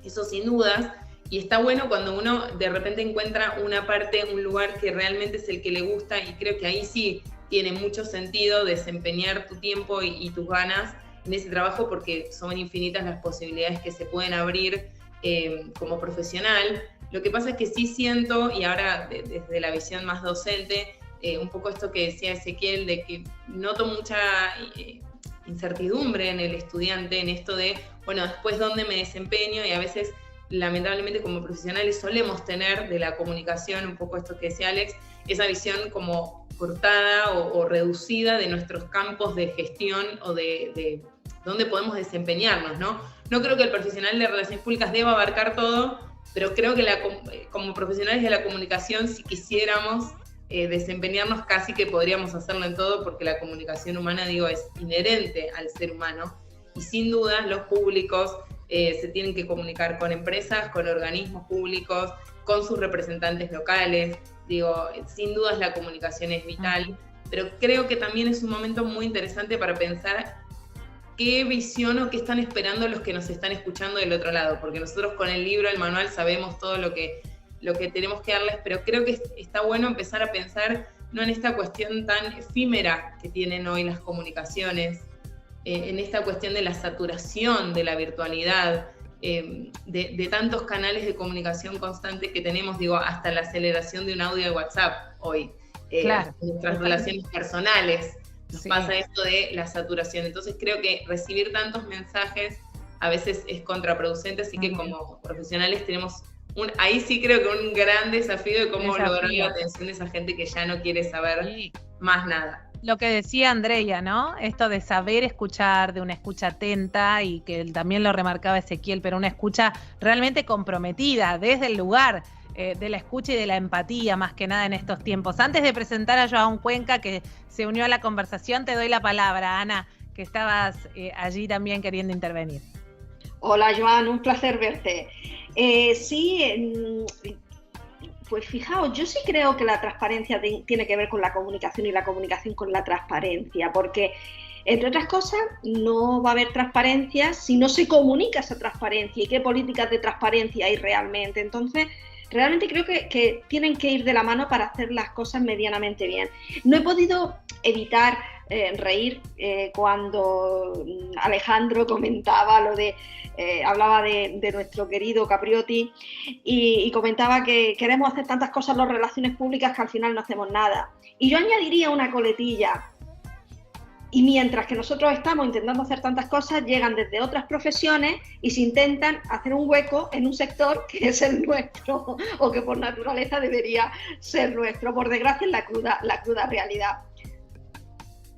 eso sin dudas, y está bueno cuando uno de repente encuentra una parte, un lugar que realmente es el que le gusta, y creo que ahí sí tiene mucho sentido desempeñar tu tiempo y tus ganas en ese trabajo, porque son infinitas las posibilidades que se pueden abrir como profesional. Lo que pasa es que sí siento, y ahora desde la visión más docente, un poco esto que decía Ezequiel, de que noto mucha incertidumbre en el estudiante, en esto de, bueno, después dónde me desempeño, y a veces, lamentablemente, como profesionales solemos tener de la comunicación, un poco esto que decía Alex, esa visión como cortada o reducida de nuestros campos de gestión o de dónde podemos desempeñarnos, ¿no? No creo que el profesional de relaciones públicas deba abarcar todo, pero creo que como profesionales de la comunicación, si quisiéramos desempeñarnos, casi que podríamos hacerlo en todo, porque la comunicación humana, digo, es inherente al ser humano, y sin duda los públicos se tienen que comunicar con empresas, con organismos públicos, con sus representantes locales, digo, sin dudas la comunicación es vital, pero creo que también es un momento muy interesante para pensar qué visión o qué están esperando los que nos están escuchando del otro lado, porque nosotros con el libro, el manual, sabemos todo lo que tenemos que darles, pero creo que está bueno empezar a pensar no en esta cuestión tan efímera que tienen hoy las comunicaciones, en esta cuestión de la saturación de la virtualidad, de tantos canales de comunicación constante que tenemos, digo, hasta la aceleración de un audio de WhatsApp hoy, claro, nuestras relaciones personales. Nos pasa esto de la saturación. Entonces creo que recibir tantos mensajes a veces es contraproducente, así que como profesionales tenemos ahí sí creo que un gran desafío de cómo lograr la atención de esa gente que ya no quiere saber más nada. Lo que decía Andrea, ¿no? Esto de saber escuchar, de una escucha atenta, y que también lo remarcaba Ezequiel, pero una escucha realmente comprometida desde el lugar de la escucha y de la empatía, más que nada en estos tiempos. Antes de presentar a Joan Cuenca, que se unió a la conversación, te doy la palabra, Ana, que estabas allí también queriendo intervenir. Hola, Joan, un placer verte. Pues fijaos, yo sí creo que la transparencia tiene que ver con la comunicación y la comunicación con la transparencia, porque, entre otras cosas, no va a haber transparencia si no se comunica esa transparencia y qué políticas de transparencia hay realmente. Entonces, realmente creo que tienen que ir de la mano para hacer las cosas medianamente bien. No he podido evitar reír cuando Alejandro comentaba lo de, hablaba de nuestro querido Capriotti y comentaba que queremos hacer tantas cosas en las relaciones públicas que al final no hacemos nada. Y yo añadiría una coletilla. Y mientras que nosotros estamos intentando hacer tantas cosas, llegan desde otras profesiones y se intentan hacer un hueco en un sector que es el nuestro, o que por naturaleza debería ser nuestro. Por desgracia, es la cruda realidad.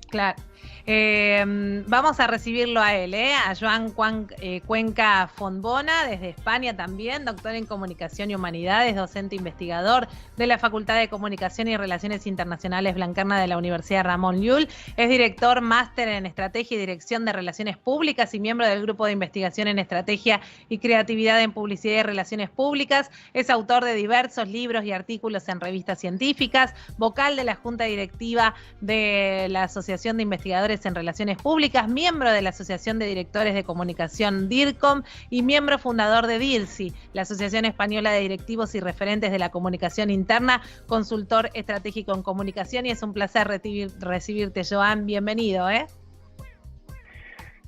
Claro. Vamos a recibirlo a él, a Joan Cuenca Fontbona, desde España también, doctor en Comunicación y Humanidades, docente investigador de la Facultad de Comunicación y Relaciones Internacionales Blanquerna de la Universidad Ramón Llull. Es director máster en Estrategia y Dirección de Relaciones Públicas y miembro del Grupo de Investigación en Estrategia y Creatividad en Publicidad y Relaciones Públicas. Es autor de diversos libros y artículos en revistas científicas, vocal de la Junta Directiva de la Asociación de Investigadores en Relaciones Públicas, miembro de la Asociación de Directores de Comunicación DIRCOM y miembro fundador de DIRCI, la Asociación Española de Directivos y Referentes de la Comunicación Interna, consultor estratégico en comunicación, y es un placer recibirte, Joan. Bienvenido,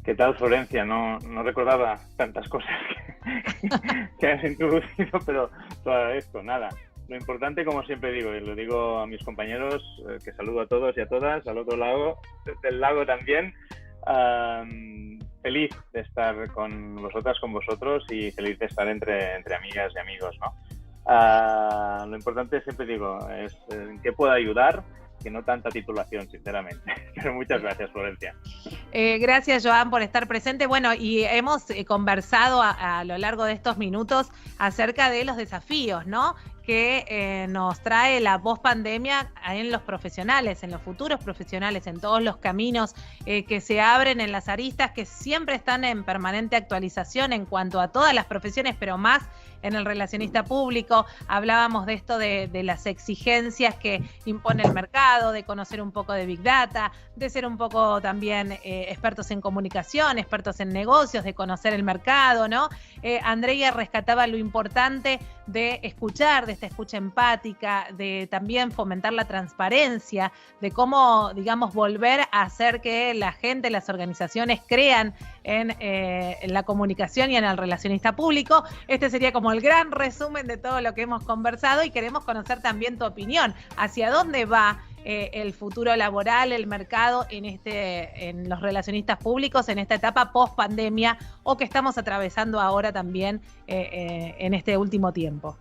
¿Qué tal, Florencia? No recordaba tantas cosas que has introducido, pero te agradezco. Nada, lo importante, como siempre digo, y lo digo a mis compañeros, que saludo a todos y a todas, al otro lado del lago también, feliz de estar con vosotras, con vosotros, y feliz de estar entre amigas y amigos, ¿no? Lo importante, siempre digo, es en qué puedo ayudar, que no tanta titulación, sinceramente. Pero muchas gracias, Florencia. Gracias, Joan, por estar presente. Bueno, y hemos conversado a lo largo de estos minutos acerca de los desafíos, ¿no?, que nos trae la pospandemia en los profesionales, en los futuros profesionales, en todos los caminos que se abren, en las aristas que siempre están en permanente actualización en cuanto a todas las profesiones, pero más en el relacionista público. Hablábamos de esto de las exigencias que impone el mercado, de conocer un poco de Big Data, de ser un poco también expertos en comunicación, expertos en negocios, de conocer el mercado, ¿no? Andrea rescataba lo importante de escuchar, de esta escucha empática, de también fomentar la transparencia, de cómo, digamos, volver a hacer que la gente, las organizaciones crean en la comunicación y en el relacionista público. Este sería como el gran resumen de todo lo que hemos conversado, y queremos conocer también tu opinión. ¿Hacia dónde va el futuro laboral, el mercado en los relacionistas públicos en esta etapa post pandemia, o que estamos atravesando ahora también en este último tiempo?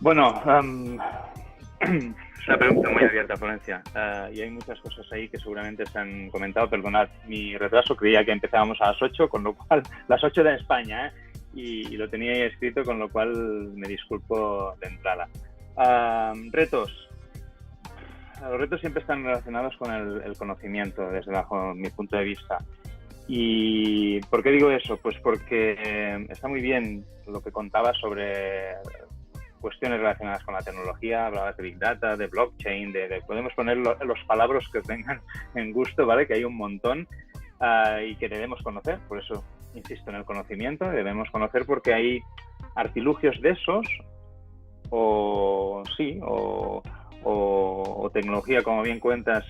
Bueno, es una pregunta muy abierta, Florencia, y hay muchas cosas ahí que seguramente se han comentado. Perdonad mi retraso, creía que empezábamos a las 8, con lo cual, las 8 de España, y lo tenía ahí escrito, con lo cual me disculpo de entrada. Retos. Los retos siempre están relacionados con el conocimiento, desde bajo mi punto de vista. ¿Y por qué digo eso? Pues porque está muy bien lo que contabas sobre cuestiones relacionadas con la tecnología, hablabas de Big Data, de blockchain, podemos poner los palabras que tengan en gusto, ¿vale? Que hay un montón y que debemos conocer. Por eso insisto en el conocimiento, debemos conocer, porque hay artilugios de esos, o tecnología, como bien cuentas.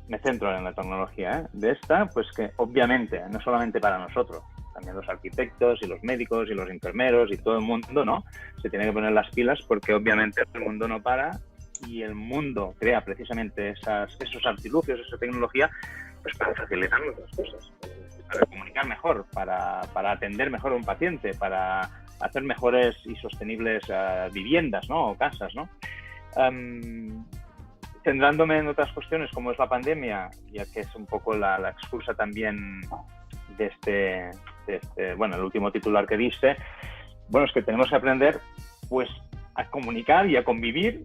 Me centro en la tecnología, de esta, pues que obviamente no solamente para nosotros, también los arquitectos y los médicos y los enfermeros y todo el mundo, ¿no?, se tiene que poner las pilas, porque obviamente el mundo no para, y el mundo crea precisamente esos artilugios, esa tecnología, pues para facilitarnos las cosas, para comunicar mejor, para atender mejor a un paciente, para hacer mejores y sostenibles viviendas, ¿no?, o casas, ¿no? Centrándome en otras cuestiones como es la pandemia, ya que es un poco la excusa también de este, bueno, el último titular que diste, bueno, es que tenemos que aprender, pues, a comunicar y a convivir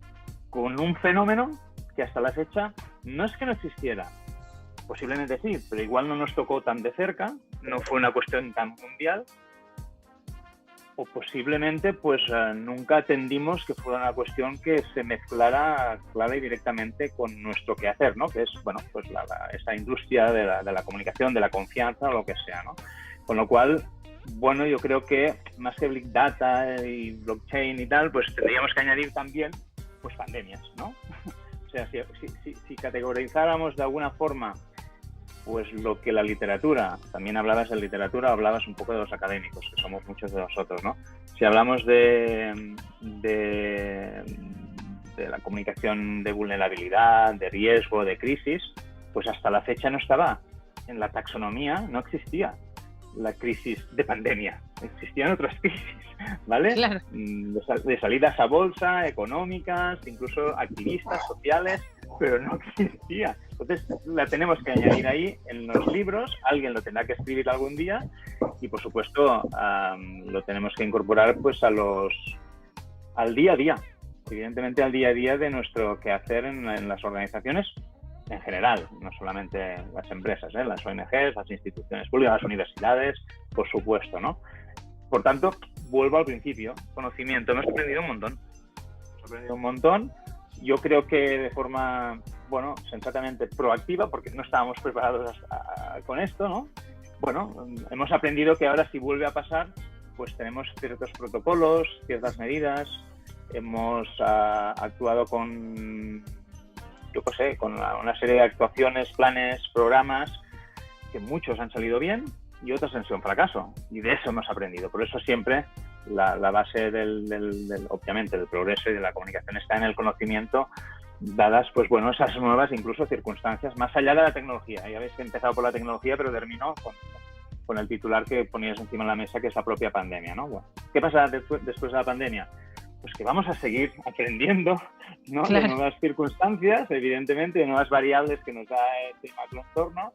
con un fenómeno que hasta la fecha no es que no existiera, posiblemente sí, pero igual no nos tocó tan de cerca, no fue una cuestión tan mundial, o posiblemente pues nunca atendimos que fuera una cuestión que se mezclara clara y directamente con nuestro quehacer, ¿no? Que es, bueno, pues esa industria de la comunicación, de la confianza, o lo que sea, ¿no? Con lo cual, bueno, yo creo que más que Big Data y blockchain y tal, pues tendríamos que añadir también, pues, pandemias, ¿no? O sea, si categorizáramos de alguna forma, pues lo que la literatura, también hablabas de literatura, hablabas un poco de los académicos, que somos muchos de nosotros, ¿no? Si hablamos de la comunicación de vulnerabilidad, de riesgo, de crisis, pues hasta la fecha no estaba. En la taxonomía no existía la crisis de pandemia, existían otras crisis, ¿vale? Claro. De salidas a bolsa, económicas, incluso activistas, sociales, pero no existía Entonces la tenemos que añadir ahí en los libros, alguien lo tendrá que escribir algún día y por supuesto lo tenemos que incorporar pues al día a día, evidentemente al día a día de nuestro quehacer en las organizaciones en general, no solamente las empresas, las ONGs, las instituciones públicas, las universidades, por supuesto, ¿no? Por tanto, vuelvo al principio, conocimiento, hemos aprendido un montón, yo creo que de forma, bueno, sensatamente proactiva, porque no estábamos preparados con esto, ¿no? Bueno, hemos aprendido que ahora si vuelve a pasar, pues tenemos ciertos protocolos, ciertas medidas, hemos actuado con, yo qué sé, con una serie de actuaciones, planes, programas, que muchos han salido bien y otros han sido un fracaso. Y de eso hemos aprendido. Por eso siempre la base obviamente, del progreso y de la comunicación está en el conocimiento, dadas, pues bueno, esas nuevas incluso circunstancias, más allá de la tecnología. Ya habéis empezado por la tecnología, pero terminó con el titular que ponías encima de la mesa, que es la propia pandemia, ¿no? Bueno, ¿qué pasa después de la pandemia? Pues que vamos a seguir aprendiendo, ¿no? Claro. De nuevas circunstancias, evidentemente, de nuevas variables que nos da este macroentorno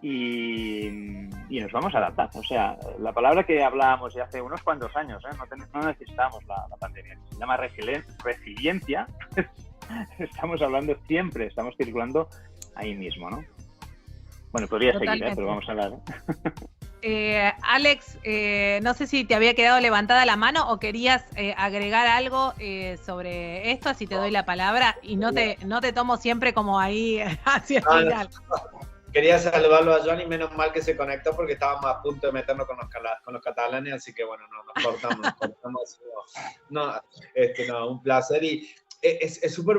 y nos vamos a adaptar. O sea, la palabra que hablábamos ya hace unos cuantos años, no necesitamos la pandemia, se llama resiliencia. Estamos hablando siempre, estamos circulando ahí mismo, ¿no? Bueno, podría seguir, pero vamos a hablar. Alex, no sé si te había quedado levantada la mano o querías agregar algo sobre esto, así te doy la palabra y no te tomo siempre como ahí hacia el final. No. Quería saludarlo a Joan y menos mal que se conectó porque estábamos a punto de meternos con los catalanes, así que bueno, nos cortamos. No, un placer y es súper,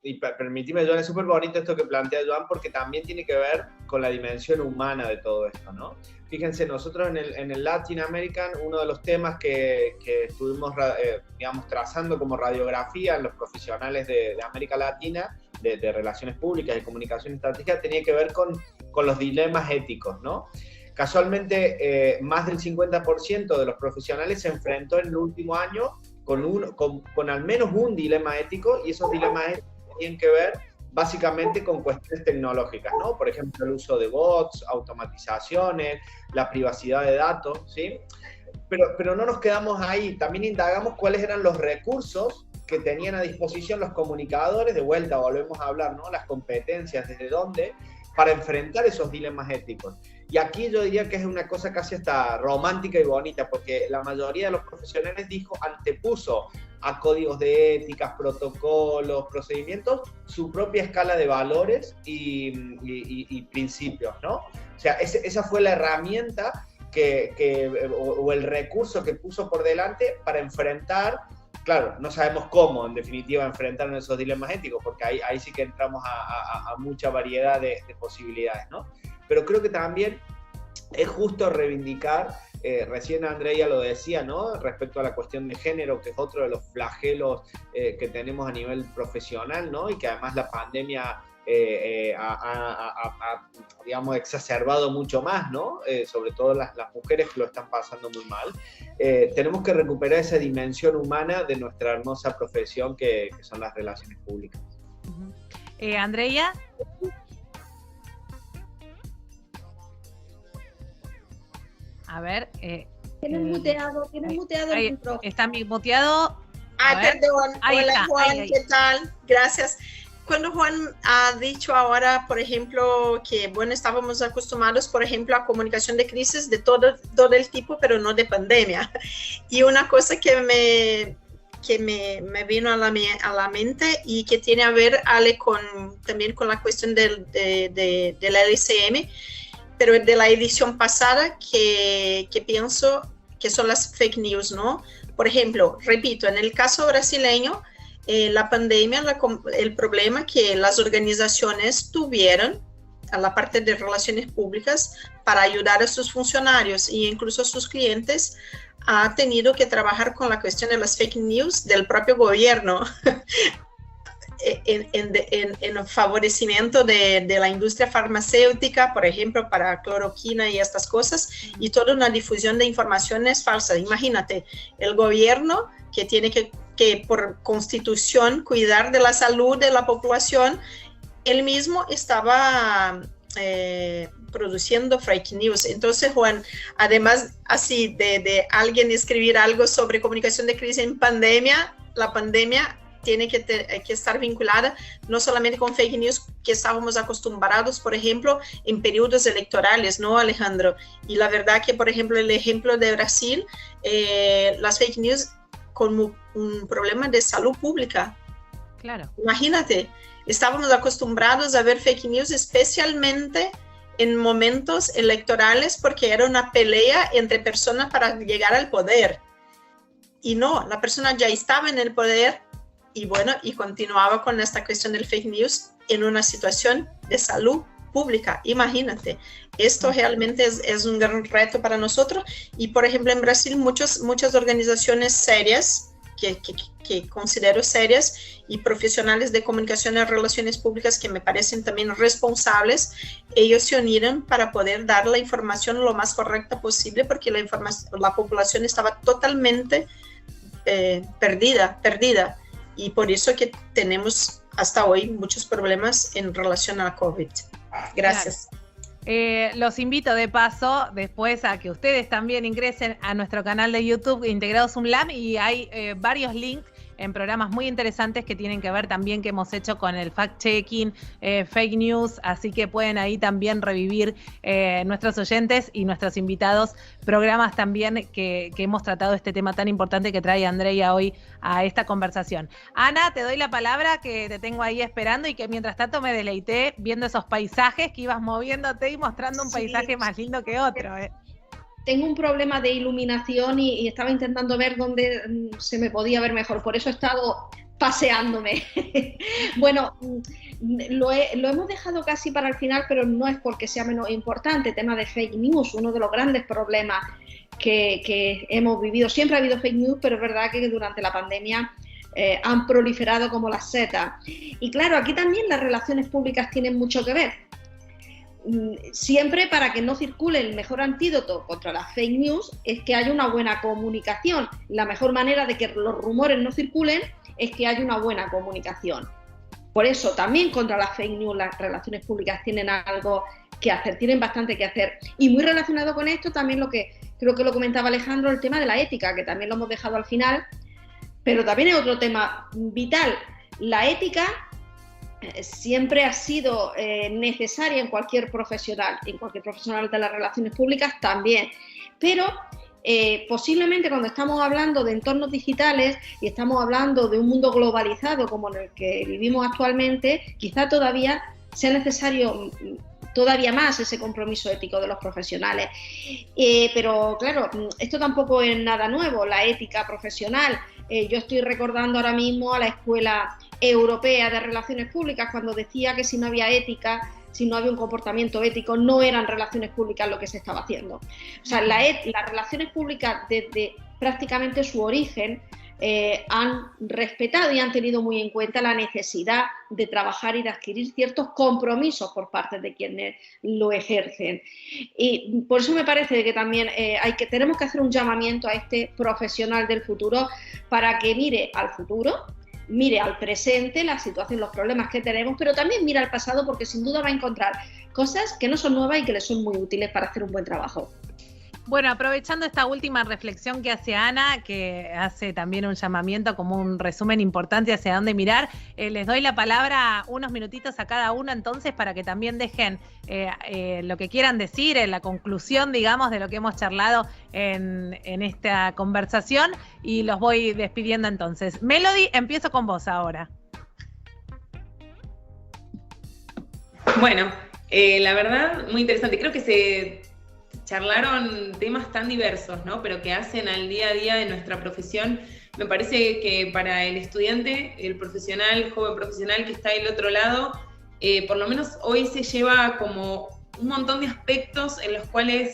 y permíteme, Joan, es súper bonito esto que plantea Joan porque también tiene que ver con la dimensión humana de todo esto, ¿no? Fíjense, nosotros en el Latin American, uno de los temas que estuvimos, digamos, trazando como radiografía en los profesionales de América Latina, de relaciones públicas y comunicación estratégica, tenía que ver con los dilemas éticos, ¿no? Casualmente, más del 50% de los profesionales se enfrentó en el último año con al menos un dilema ético, y esos dilemas éticos tienen que ver básicamente con cuestiones tecnológicas, ¿no? Por ejemplo, el uso de bots, automatizaciones, la privacidad de datos, ¿sí? Pero no nos quedamos ahí, también indagamos cuáles eran los recursos que tenían a disposición los comunicadores, de vuelta volvemos a hablar, ¿no? Las competencias, desde dónde, para enfrentar esos dilemas éticos. Y aquí yo diría que es una cosa casi hasta romántica y bonita, porque la mayoría de los profesionales antepuso a códigos de éticas, protocolos, procedimientos, su propia escala de valores y principios, ¿no? O sea, esa fue la herramienta o el recurso que puso por delante para enfrentar. Claro, no sabemos cómo, en definitiva, enfrentar esos dilemas éticos, porque ahí sí que entramos a mucha variedad de posibilidades, ¿no? Pero creo que también es justo reivindicar, recién Andrea lo decía, ¿no? Respecto a la cuestión de género, que es otro de los flagelos que tenemos a nivel profesional, ¿no? Y que además la pandemia digamos, exacerbado mucho más, ¿no? Sobre todo las mujeres que lo están pasando muy mal. Tenemos que recuperar esa dimensión humana de nuestra hermosa profesión que son las relaciones públicas. Andrea. A ver. Tienes muteado el micrófono. Está muteado. Perdón. Hola, Juan, ahí. ¿Qué tal? Gracias. Cuando Juan ha dicho ahora, por ejemplo, que bueno, estábamos acostumbrados, por ejemplo, a comunicación de crisis de todo el tipo, pero no de pandemia. Y una cosa que me vino a la mente y que tiene a ver, Ale, también con la cuestión de la LCM, pero de la edición pasada, que pienso que son las fake news, ¿no? Por ejemplo, repito, en el caso brasileño, la pandemia, el problema que las organizaciones tuvieron a la parte de relaciones públicas para ayudar a sus funcionarios e incluso a sus clientes, ha tenido que trabajar con la cuestión de las fake news del propio gobierno en favorecimiento de la industria farmacéutica, por ejemplo, para cloroquina y estas cosas, y toda una difusión de informaciones falsas. Imagínate, el gobierno que tiene que por constitución cuidar de la salud de la población, él mismo estaba produciendo fake news. Entonces, Juan, además así de alguien escribir algo sobre comunicación de crisis en pandemia, la pandemia tiene que estar vinculada no solamente con fake news que estábamos acostumbrados, por ejemplo, en periodos electorales, ¿no, Alejandro? Y la verdad que, por ejemplo, el ejemplo de Brasil, las fake news como un problema de salud pública. Claro. Imagínate, estábamos acostumbrados a ver fake news especialmente en momentos electorales porque era una pelea entre personas para llegar al poder. Y no, la persona ya estaba en el poder y bueno, y continuaba con esta cuestión del fake news en una situación de salud pública. Imagínate, esto realmente es un gran reto para nosotros. Y por ejemplo, en Brasil muchas organizaciones serias, que considero serias, y profesionales de comunicación y relaciones públicas que me parecen también responsables, ellos se unieron para poder dar la información lo más correcta posible, porque la población estaba totalmente perdida, y por eso que tenemos hasta hoy muchos problemas en relación a la COVID. Gracias. Claro. Los invito de paso después a que ustedes también ingresen a nuestro canal de YouTube Integrados UNLAM, y hay varios links en programas muy interesantes que tienen que ver también que hemos hecho con el fact-checking, fake news, así que pueden ahí también revivir nuestros oyentes y nuestros invitados, programas también que hemos tratado este tema tan importante que trae Andrea hoy a esta conversación. Ana, te doy la palabra, que te tengo ahí esperando y que mientras tanto me deleité viendo esos paisajes que ibas moviéndote y mostrando un paisaje más lindo que otro. Tengo un problema de iluminación y estaba intentando ver dónde se me podía ver mejor, por eso he estado paseándome. Bueno, lo hemos dejado casi para el final, pero no es porque sea menos importante. Tema de fake news, uno de los grandes problemas que hemos vivido. Siempre ha habido fake news, pero es verdad que durante la pandemia han proliferado como las setas. Y claro, aquí también las relaciones públicas tienen mucho que ver. Siempre, para que no circule, el mejor antídoto contra las fake news es que haya una buena comunicación. La mejor manera de que los rumores no circulen es que haya una buena comunicación. Por eso también contra las fake news las relaciones públicas tienen algo que hacer, tienen bastante que hacer. Y muy relacionado con esto también lo que creo que lo comentaba Alejandro, el tema de la ética, que también lo hemos dejado al final, pero también es otro tema vital. La ética siempre ha sido necesaria en cualquier profesional de las relaciones públicas también, pero posiblemente cuando estamos hablando de entornos digitales y estamos hablando de un mundo globalizado como en el que vivimos actualmente, quizá todavía sea necesario todavía más ese compromiso ético de los profesionales. Pero claro, esto tampoco es nada nuevo, la ética profesional. Yo estoy recordando ahora mismo a la Escuela Europea de Relaciones Públicas cuando decía que si no había ética, si no había un comportamiento ético, no eran relaciones públicas lo que se estaba haciendo. O sea, las relaciones públicas desde prácticamente su origen han respetado y han tenido muy en cuenta la necesidad de trabajar y de adquirir ciertos compromisos por parte de quienes lo ejercen. Y por eso me parece que también tenemos que hacer un llamamiento a este profesional del futuro para que mire al futuro, mire al presente, la situación, los problemas que tenemos, pero también mire al pasado, porque sin duda va a encontrar cosas que no son nuevas y que le son muy útiles para hacer un buen trabajo. Bueno, aprovechando esta última reflexión que hace Ana, que hace también un llamamiento como un resumen importante hacia dónde mirar, les doy la palabra unos minutitos a cada uno entonces para que también dejen lo que quieran decir en la conclusión, digamos, de lo que hemos charlado en esta conversación, y los voy despidiendo entonces. Melody, empiezo con vos ahora. Bueno, la verdad, muy interesante. Creo que se charlaron temas tan diversos, ¿no? Pero que hacen al día a día de nuestra profesión. Me parece que para el estudiante, el profesional, joven profesional que está del otro lado, por lo menos hoy se lleva como un montón de aspectos en los cuales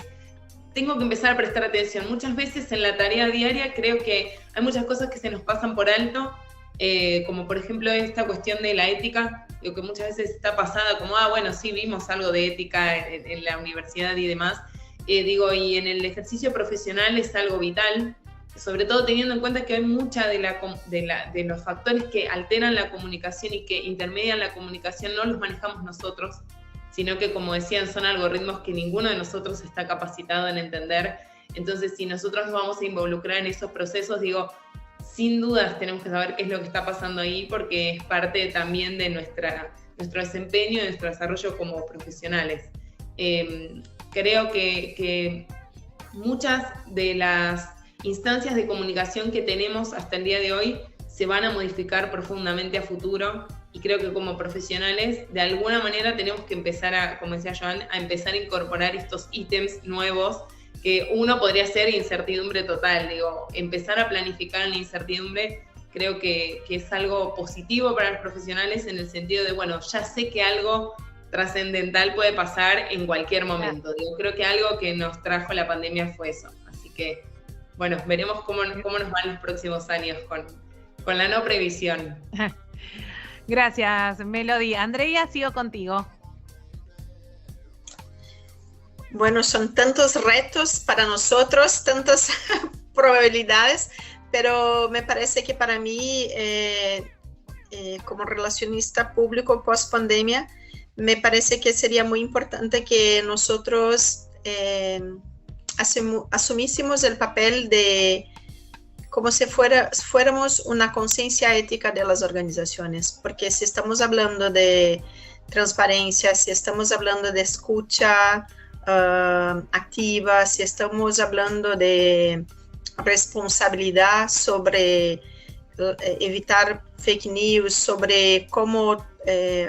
tengo que empezar a prestar atención. Muchas veces en la tarea diaria creo que hay muchas cosas que se nos pasan por alto, como por ejemplo esta cuestión de la ética, lo que muchas veces está pasada como, bueno, sí, vimos algo de ética en la universidad y demás. Y en el ejercicio profesional es algo vital, sobre todo teniendo en cuenta que hay mucha de los factores que alteran la comunicación y que intermedian la comunicación no los manejamos nosotros, sino que, como decían, son algoritmos que ninguno de nosotros está capacitado en entender. Entonces, si nosotros nos vamos a involucrar en esos procesos, digo, sin dudas tenemos que saber qué es lo que está pasando ahí, porque es parte también de nuestro desempeño, de nuestro desarrollo como profesionales. Creo que muchas de las instancias de comunicación que tenemos hasta el día de hoy se van a modificar profundamente a futuro, y creo que como profesionales de alguna manera tenemos que empezar a, como decía Joan, a empezar a incorporar estos ítems nuevos que uno podría ser incertidumbre total. Digo, empezar a planificar en la incertidumbre creo que es algo positivo para los profesionales, en el sentido de, bueno, ya sé que algo trascendental puede pasar en cualquier momento. Digo, creo que algo que nos trajo la pandemia fue eso. Así que, bueno, veremos cómo nos van los próximos años con la no previsión. Gracias, Melody. Andrea, sigo contigo. Bueno, son tantos retos para nosotros, tantas probabilidades, pero me parece que para mí, como relacionista público post-pandemia, me parece que sería muy importante que nosotros asumísemos el papel de como si fuéramos una conciencia ética de las organizaciones, porque si estamos hablando de transparencia, si estamos hablando de escucha activa, si estamos hablando de responsabilidad sobre evitar fake news, sobre cómo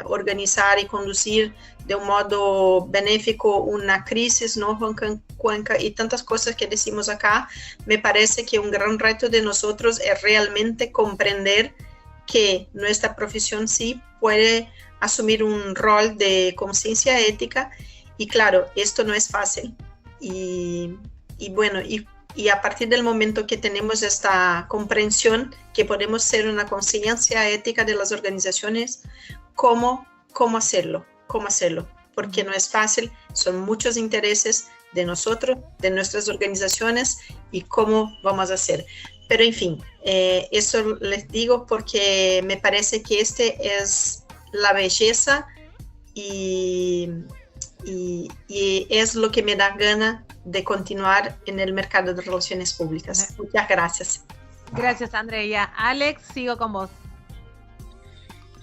organizar y conducir de un modo benéfico una crisis, ¿no, Cuenca? Y tantas cosas que decimos acá, me parece que un gran reto de nosotros es realmente comprender que nuestra profesión sí puede asumir un rol de conciencia ética. Y claro, esto no es fácil. Y bueno, y a partir del momento que tenemos esta comprensión que podemos ser una conciencia ética de las organizaciones, ¿cómo hacerlo? Porque no es fácil, son muchos intereses de nosotros, de nuestras organizaciones, y cómo vamos a hacer. Pero en fin, eso les digo porque me parece que este es la belleza y es lo que me da gana de continuar en el mercado de relaciones públicas. Muchas gracias. Gracias, Andrea. Alex, sigo con vos.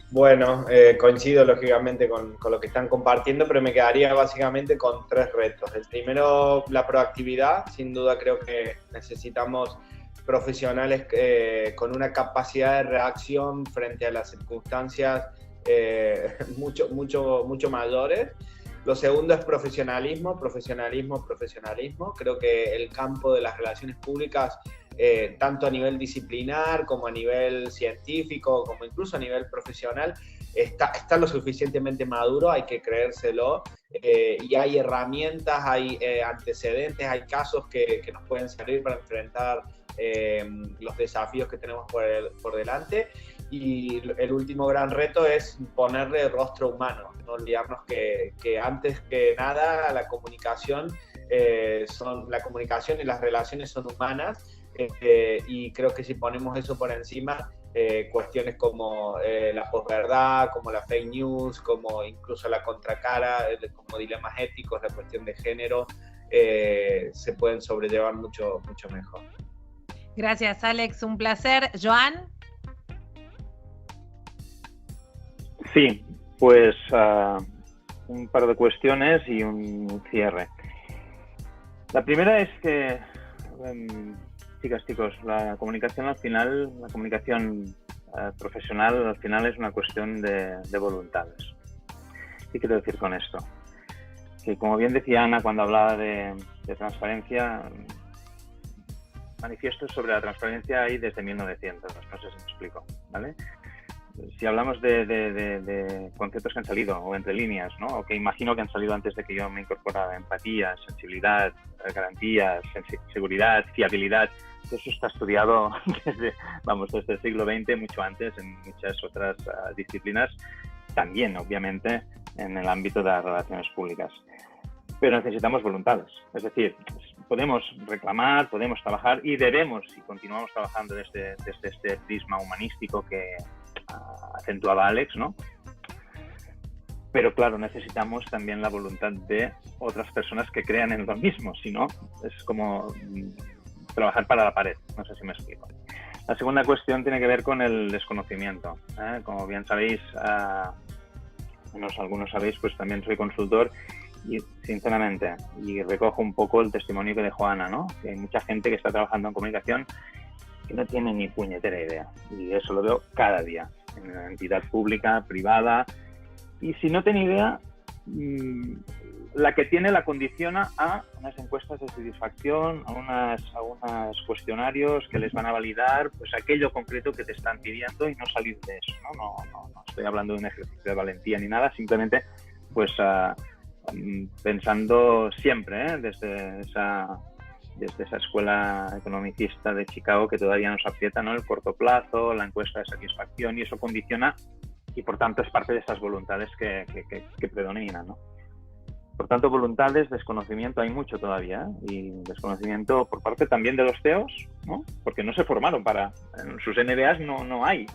Bueno, coincido lógicamente con lo que están compartiendo, pero me quedaría básicamente con 3 retos. El primero, la proactividad. Sin duda creo que necesitamos profesionales con una capacidad de reacción frente a las circunstancias mucho mayores. Lo segundo es profesionalismo. Creo que el campo de las relaciones públicas, tanto a nivel disciplinar como a nivel científico, como incluso a nivel profesional, está lo suficientemente maduro, hay que creérselo, y hay herramientas, hay antecedentes, hay casos que nos pueden servir para enfrentar los desafíos que tenemos por delante. Y el último gran reto es ponerle rostro humano, no olvidarnos que antes que nada la comunicación y las relaciones son humanas, y creo que si ponemos eso por encima, cuestiones como la posverdad, como la fake news, como incluso la contracara, como dilemas éticos, la cuestión de género, se pueden sobrellevar mucho mejor. Gracias, Alex, un placer. Joan. Sí, pues un par de cuestiones y un cierre. La primera es que, chicas, chicos, la comunicación profesional al final es una cuestión de voluntades. ¿Qué quiero decir con esto? Que, como bien decía Ana cuando hablaba de transparencia, manifiestos sobre la transparencia hay desde 1900, no sé si me explico, ¿vale? Si hablamos de conceptos que han salido, o entre líneas, ¿no? O que imagino que han salido antes de que yo me incorporara: empatía, sensibilidad, garantías, seguridad, fiabilidad. Eso está estudiado desde el siglo XX, mucho antes, en muchas otras disciplinas, también, obviamente, en el ámbito de las relaciones públicas. Pero necesitamos voluntades. Es decir, podemos reclamar, podemos trabajar y debemos, si continuamos trabajando desde este prisma humanístico que acentuaba Alex, ¿no? Pero claro, necesitamos también la voluntad de otras personas que crean en lo mismo, si no, es como trabajar para la pared, no sé si me explico. La segunda cuestión tiene que ver con el desconocimiento. Como bien sabéis, algunos sabéis, pues también soy consultor y sinceramente, y recojo un poco el testimonio que dejó Ana, ¿no? Que hay mucha gente que está trabajando en comunicación que no tiene ni puñetera idea, y eso lo veo cada día, en una entidad pública, privada, y si no tiene idea, la que tiene la condiciona a unas encuestas de satisfacción, a unos cuestionarios que les van a validar pues aquello concreto que te están pidiendo y no salir de eso, ¿no? No estoy hablando de un ejercicio de valentía ni nada, simplemente pues pensando siempre desde esa escuela economicista de Chicago que todavía nos aprieta, ¿no? El corto plazo, la encuesta de satisfacción, y eso condiciona y por tanto es parte de esas voluntades que predominan, ¿no? Por tanto, voluntades, desconocimiento hay mucho todavía, y desconocimiento por parte también de los CEOs, ¿no? Porque no se formaron en sus MBAs no hay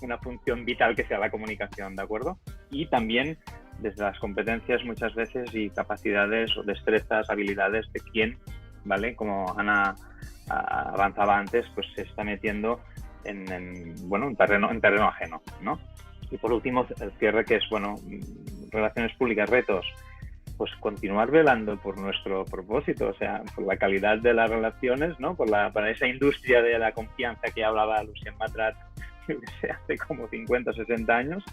una función vital que sea la comunicación, ¿de acuerdo? Y también desde las competencias muchas veces y capacidades o destrezas, habilidades de quien, ¿vale? Como Ana avanzaba antes, pues se está metiendo en terreno ajeno, ¿no? Y por último, el cierre, que es, relaciones públicas, retos, pues continuar velando por nuestro propósito, o sea, por la calidad de las relaciones, ¿no? Para esa industria de la confianza que hablaba Lucien Matrat, hace como 50 o 60 años,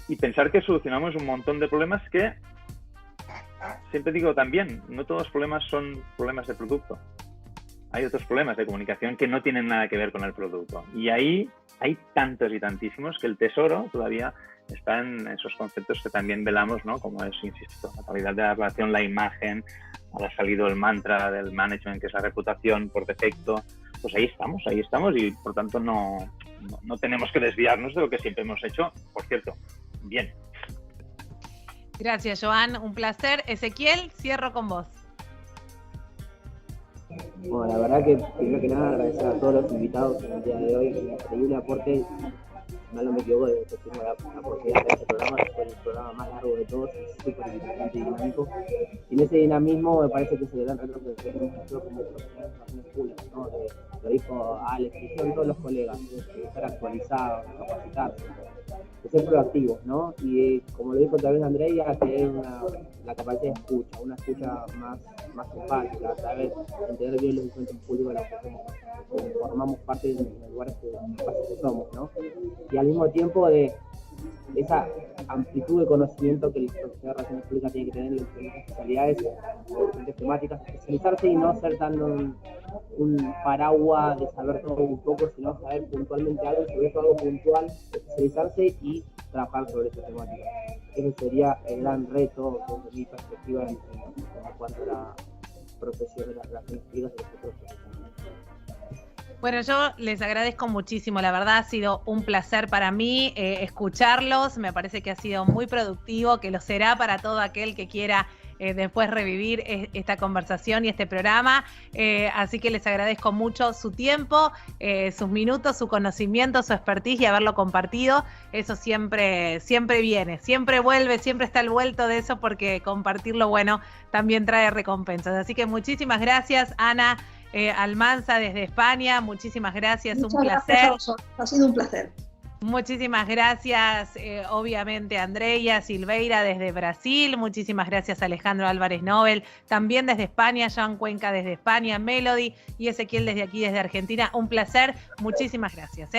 y pensar que solucionamos un montón de problemas que, siempre digo también, no todos los problemas son problemas de producto. Hay otros problemas de comunicación que no tienen nada que ver con el producto. Y ahí hay tantos y tantísimos que el tesoro todavía está en esos conceptos que también velamos, ¿no? Como es, insisto, la calidad de la relación, la imagen, ahora ha salido el mantra del management, que es la reputación por defecto. Pues ahí estamos y por tanto no tenemos que desviarnos de lo que siempre hemos hecho, por cierto, bien. Gracias, Joan, un placer. Ezequiel, cierro con vos. Bueno, la verdad que primero que nada agradecer a todos los invitados en el día de hoy, increíble aporte, no me equivoco, de que tengo la oportunidad de este programa, que fue el programa más largo de todos, es súper interesante y dinámico. Y en ese dinamismo me parece que es el gran reto que tenemos nosotros como profesionales de relaciones públicas, ¿no? Lo dijo Alex, dijeron todos los colegas, de estar actualizados, de capacitarse, de ser proactivos, ¿no? Y como lo dijo también Andrea, tener la capacidad de escucha, una escucha más empática, saber entender bien los encuentros públicos de los que formamos parte de los lugares que somos, ¿no? Y al mismo tiempo de esa amplitud de conocimiento que el profesor de Relaciones Públicas tiene que tener en diferentes especialidades, diferentes temáticas, especializarse y no ser tan un paraguas de saber todo un poco, sino saber puntualmente algo, sobre todo algo puntual, especializarse y trabajar sobre esa temática. Ese sería el gran reto desde mi perspectiva en cuanto a la profesión de las relaciones públicas de los futuros profesionales. Bueno, yo les agradezco muchísimo, la verdad ha sido un placer para mí escucharlos, me parece que ha sido muy productivo, que lo será para todo aquel que quiera después revivir esta conversación y este programa, así que les agradezco mucho su tiempo, sus minutos, su conocimiento, su expertise y haberlo compartido. Eso siempre viene, siempre vuelve, siempre está el vuelto de eso, porque compartir lo bueno también trae recompensas. Así que muchísimas gracias, Ana Almanza desde España, muchísimas gracias, un placer. Ha sido un placer. Muchísimas gracias, obviamente, Andrea Silveira desde Brasil. Muchísimas gracias, Alejandro Álvarez Nobel, también desde España, Joan Cuenca desde España, Melody y Ezequiel desde aquí, desde Argentina. Un placer, muchísimas gracias.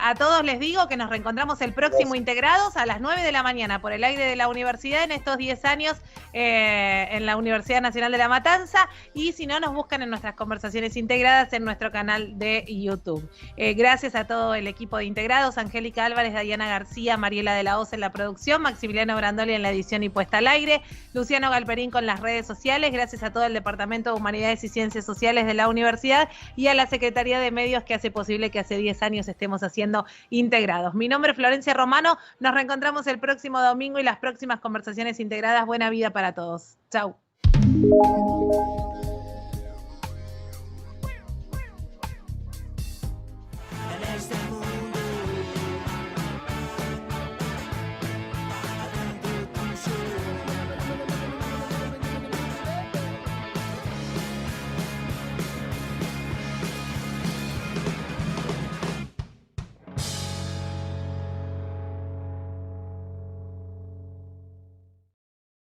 A todos les digo que nos reencontramos el próximo Integrados a las 9 de la mañana por el aire de la universidad en estos 10 años en la Universidad Nacional de La Matanza, y si no, nos buscan en nuestras conversaciones integradas en nuestro canal de YouTube. Gracias a todo el equipo de Integrados, Angélica Álvarez, Diana García, Mariela de la Hoz en la producción, Maximiliano Brandoli en la edición y puesta al aire, Luciano Galperín con las redes sociales. Gracias a todo el Departamento de Humanidades y Ciencias Sociales de la universidad y a la Secretaría de Medios, que hace posible que hace 10 años estemos haciendo Integrados. Mi nombre es Florencia Romano, nos reencontramos el próximo domingo y las próximas conversaciones integradas. Buena vida para todos. Chau.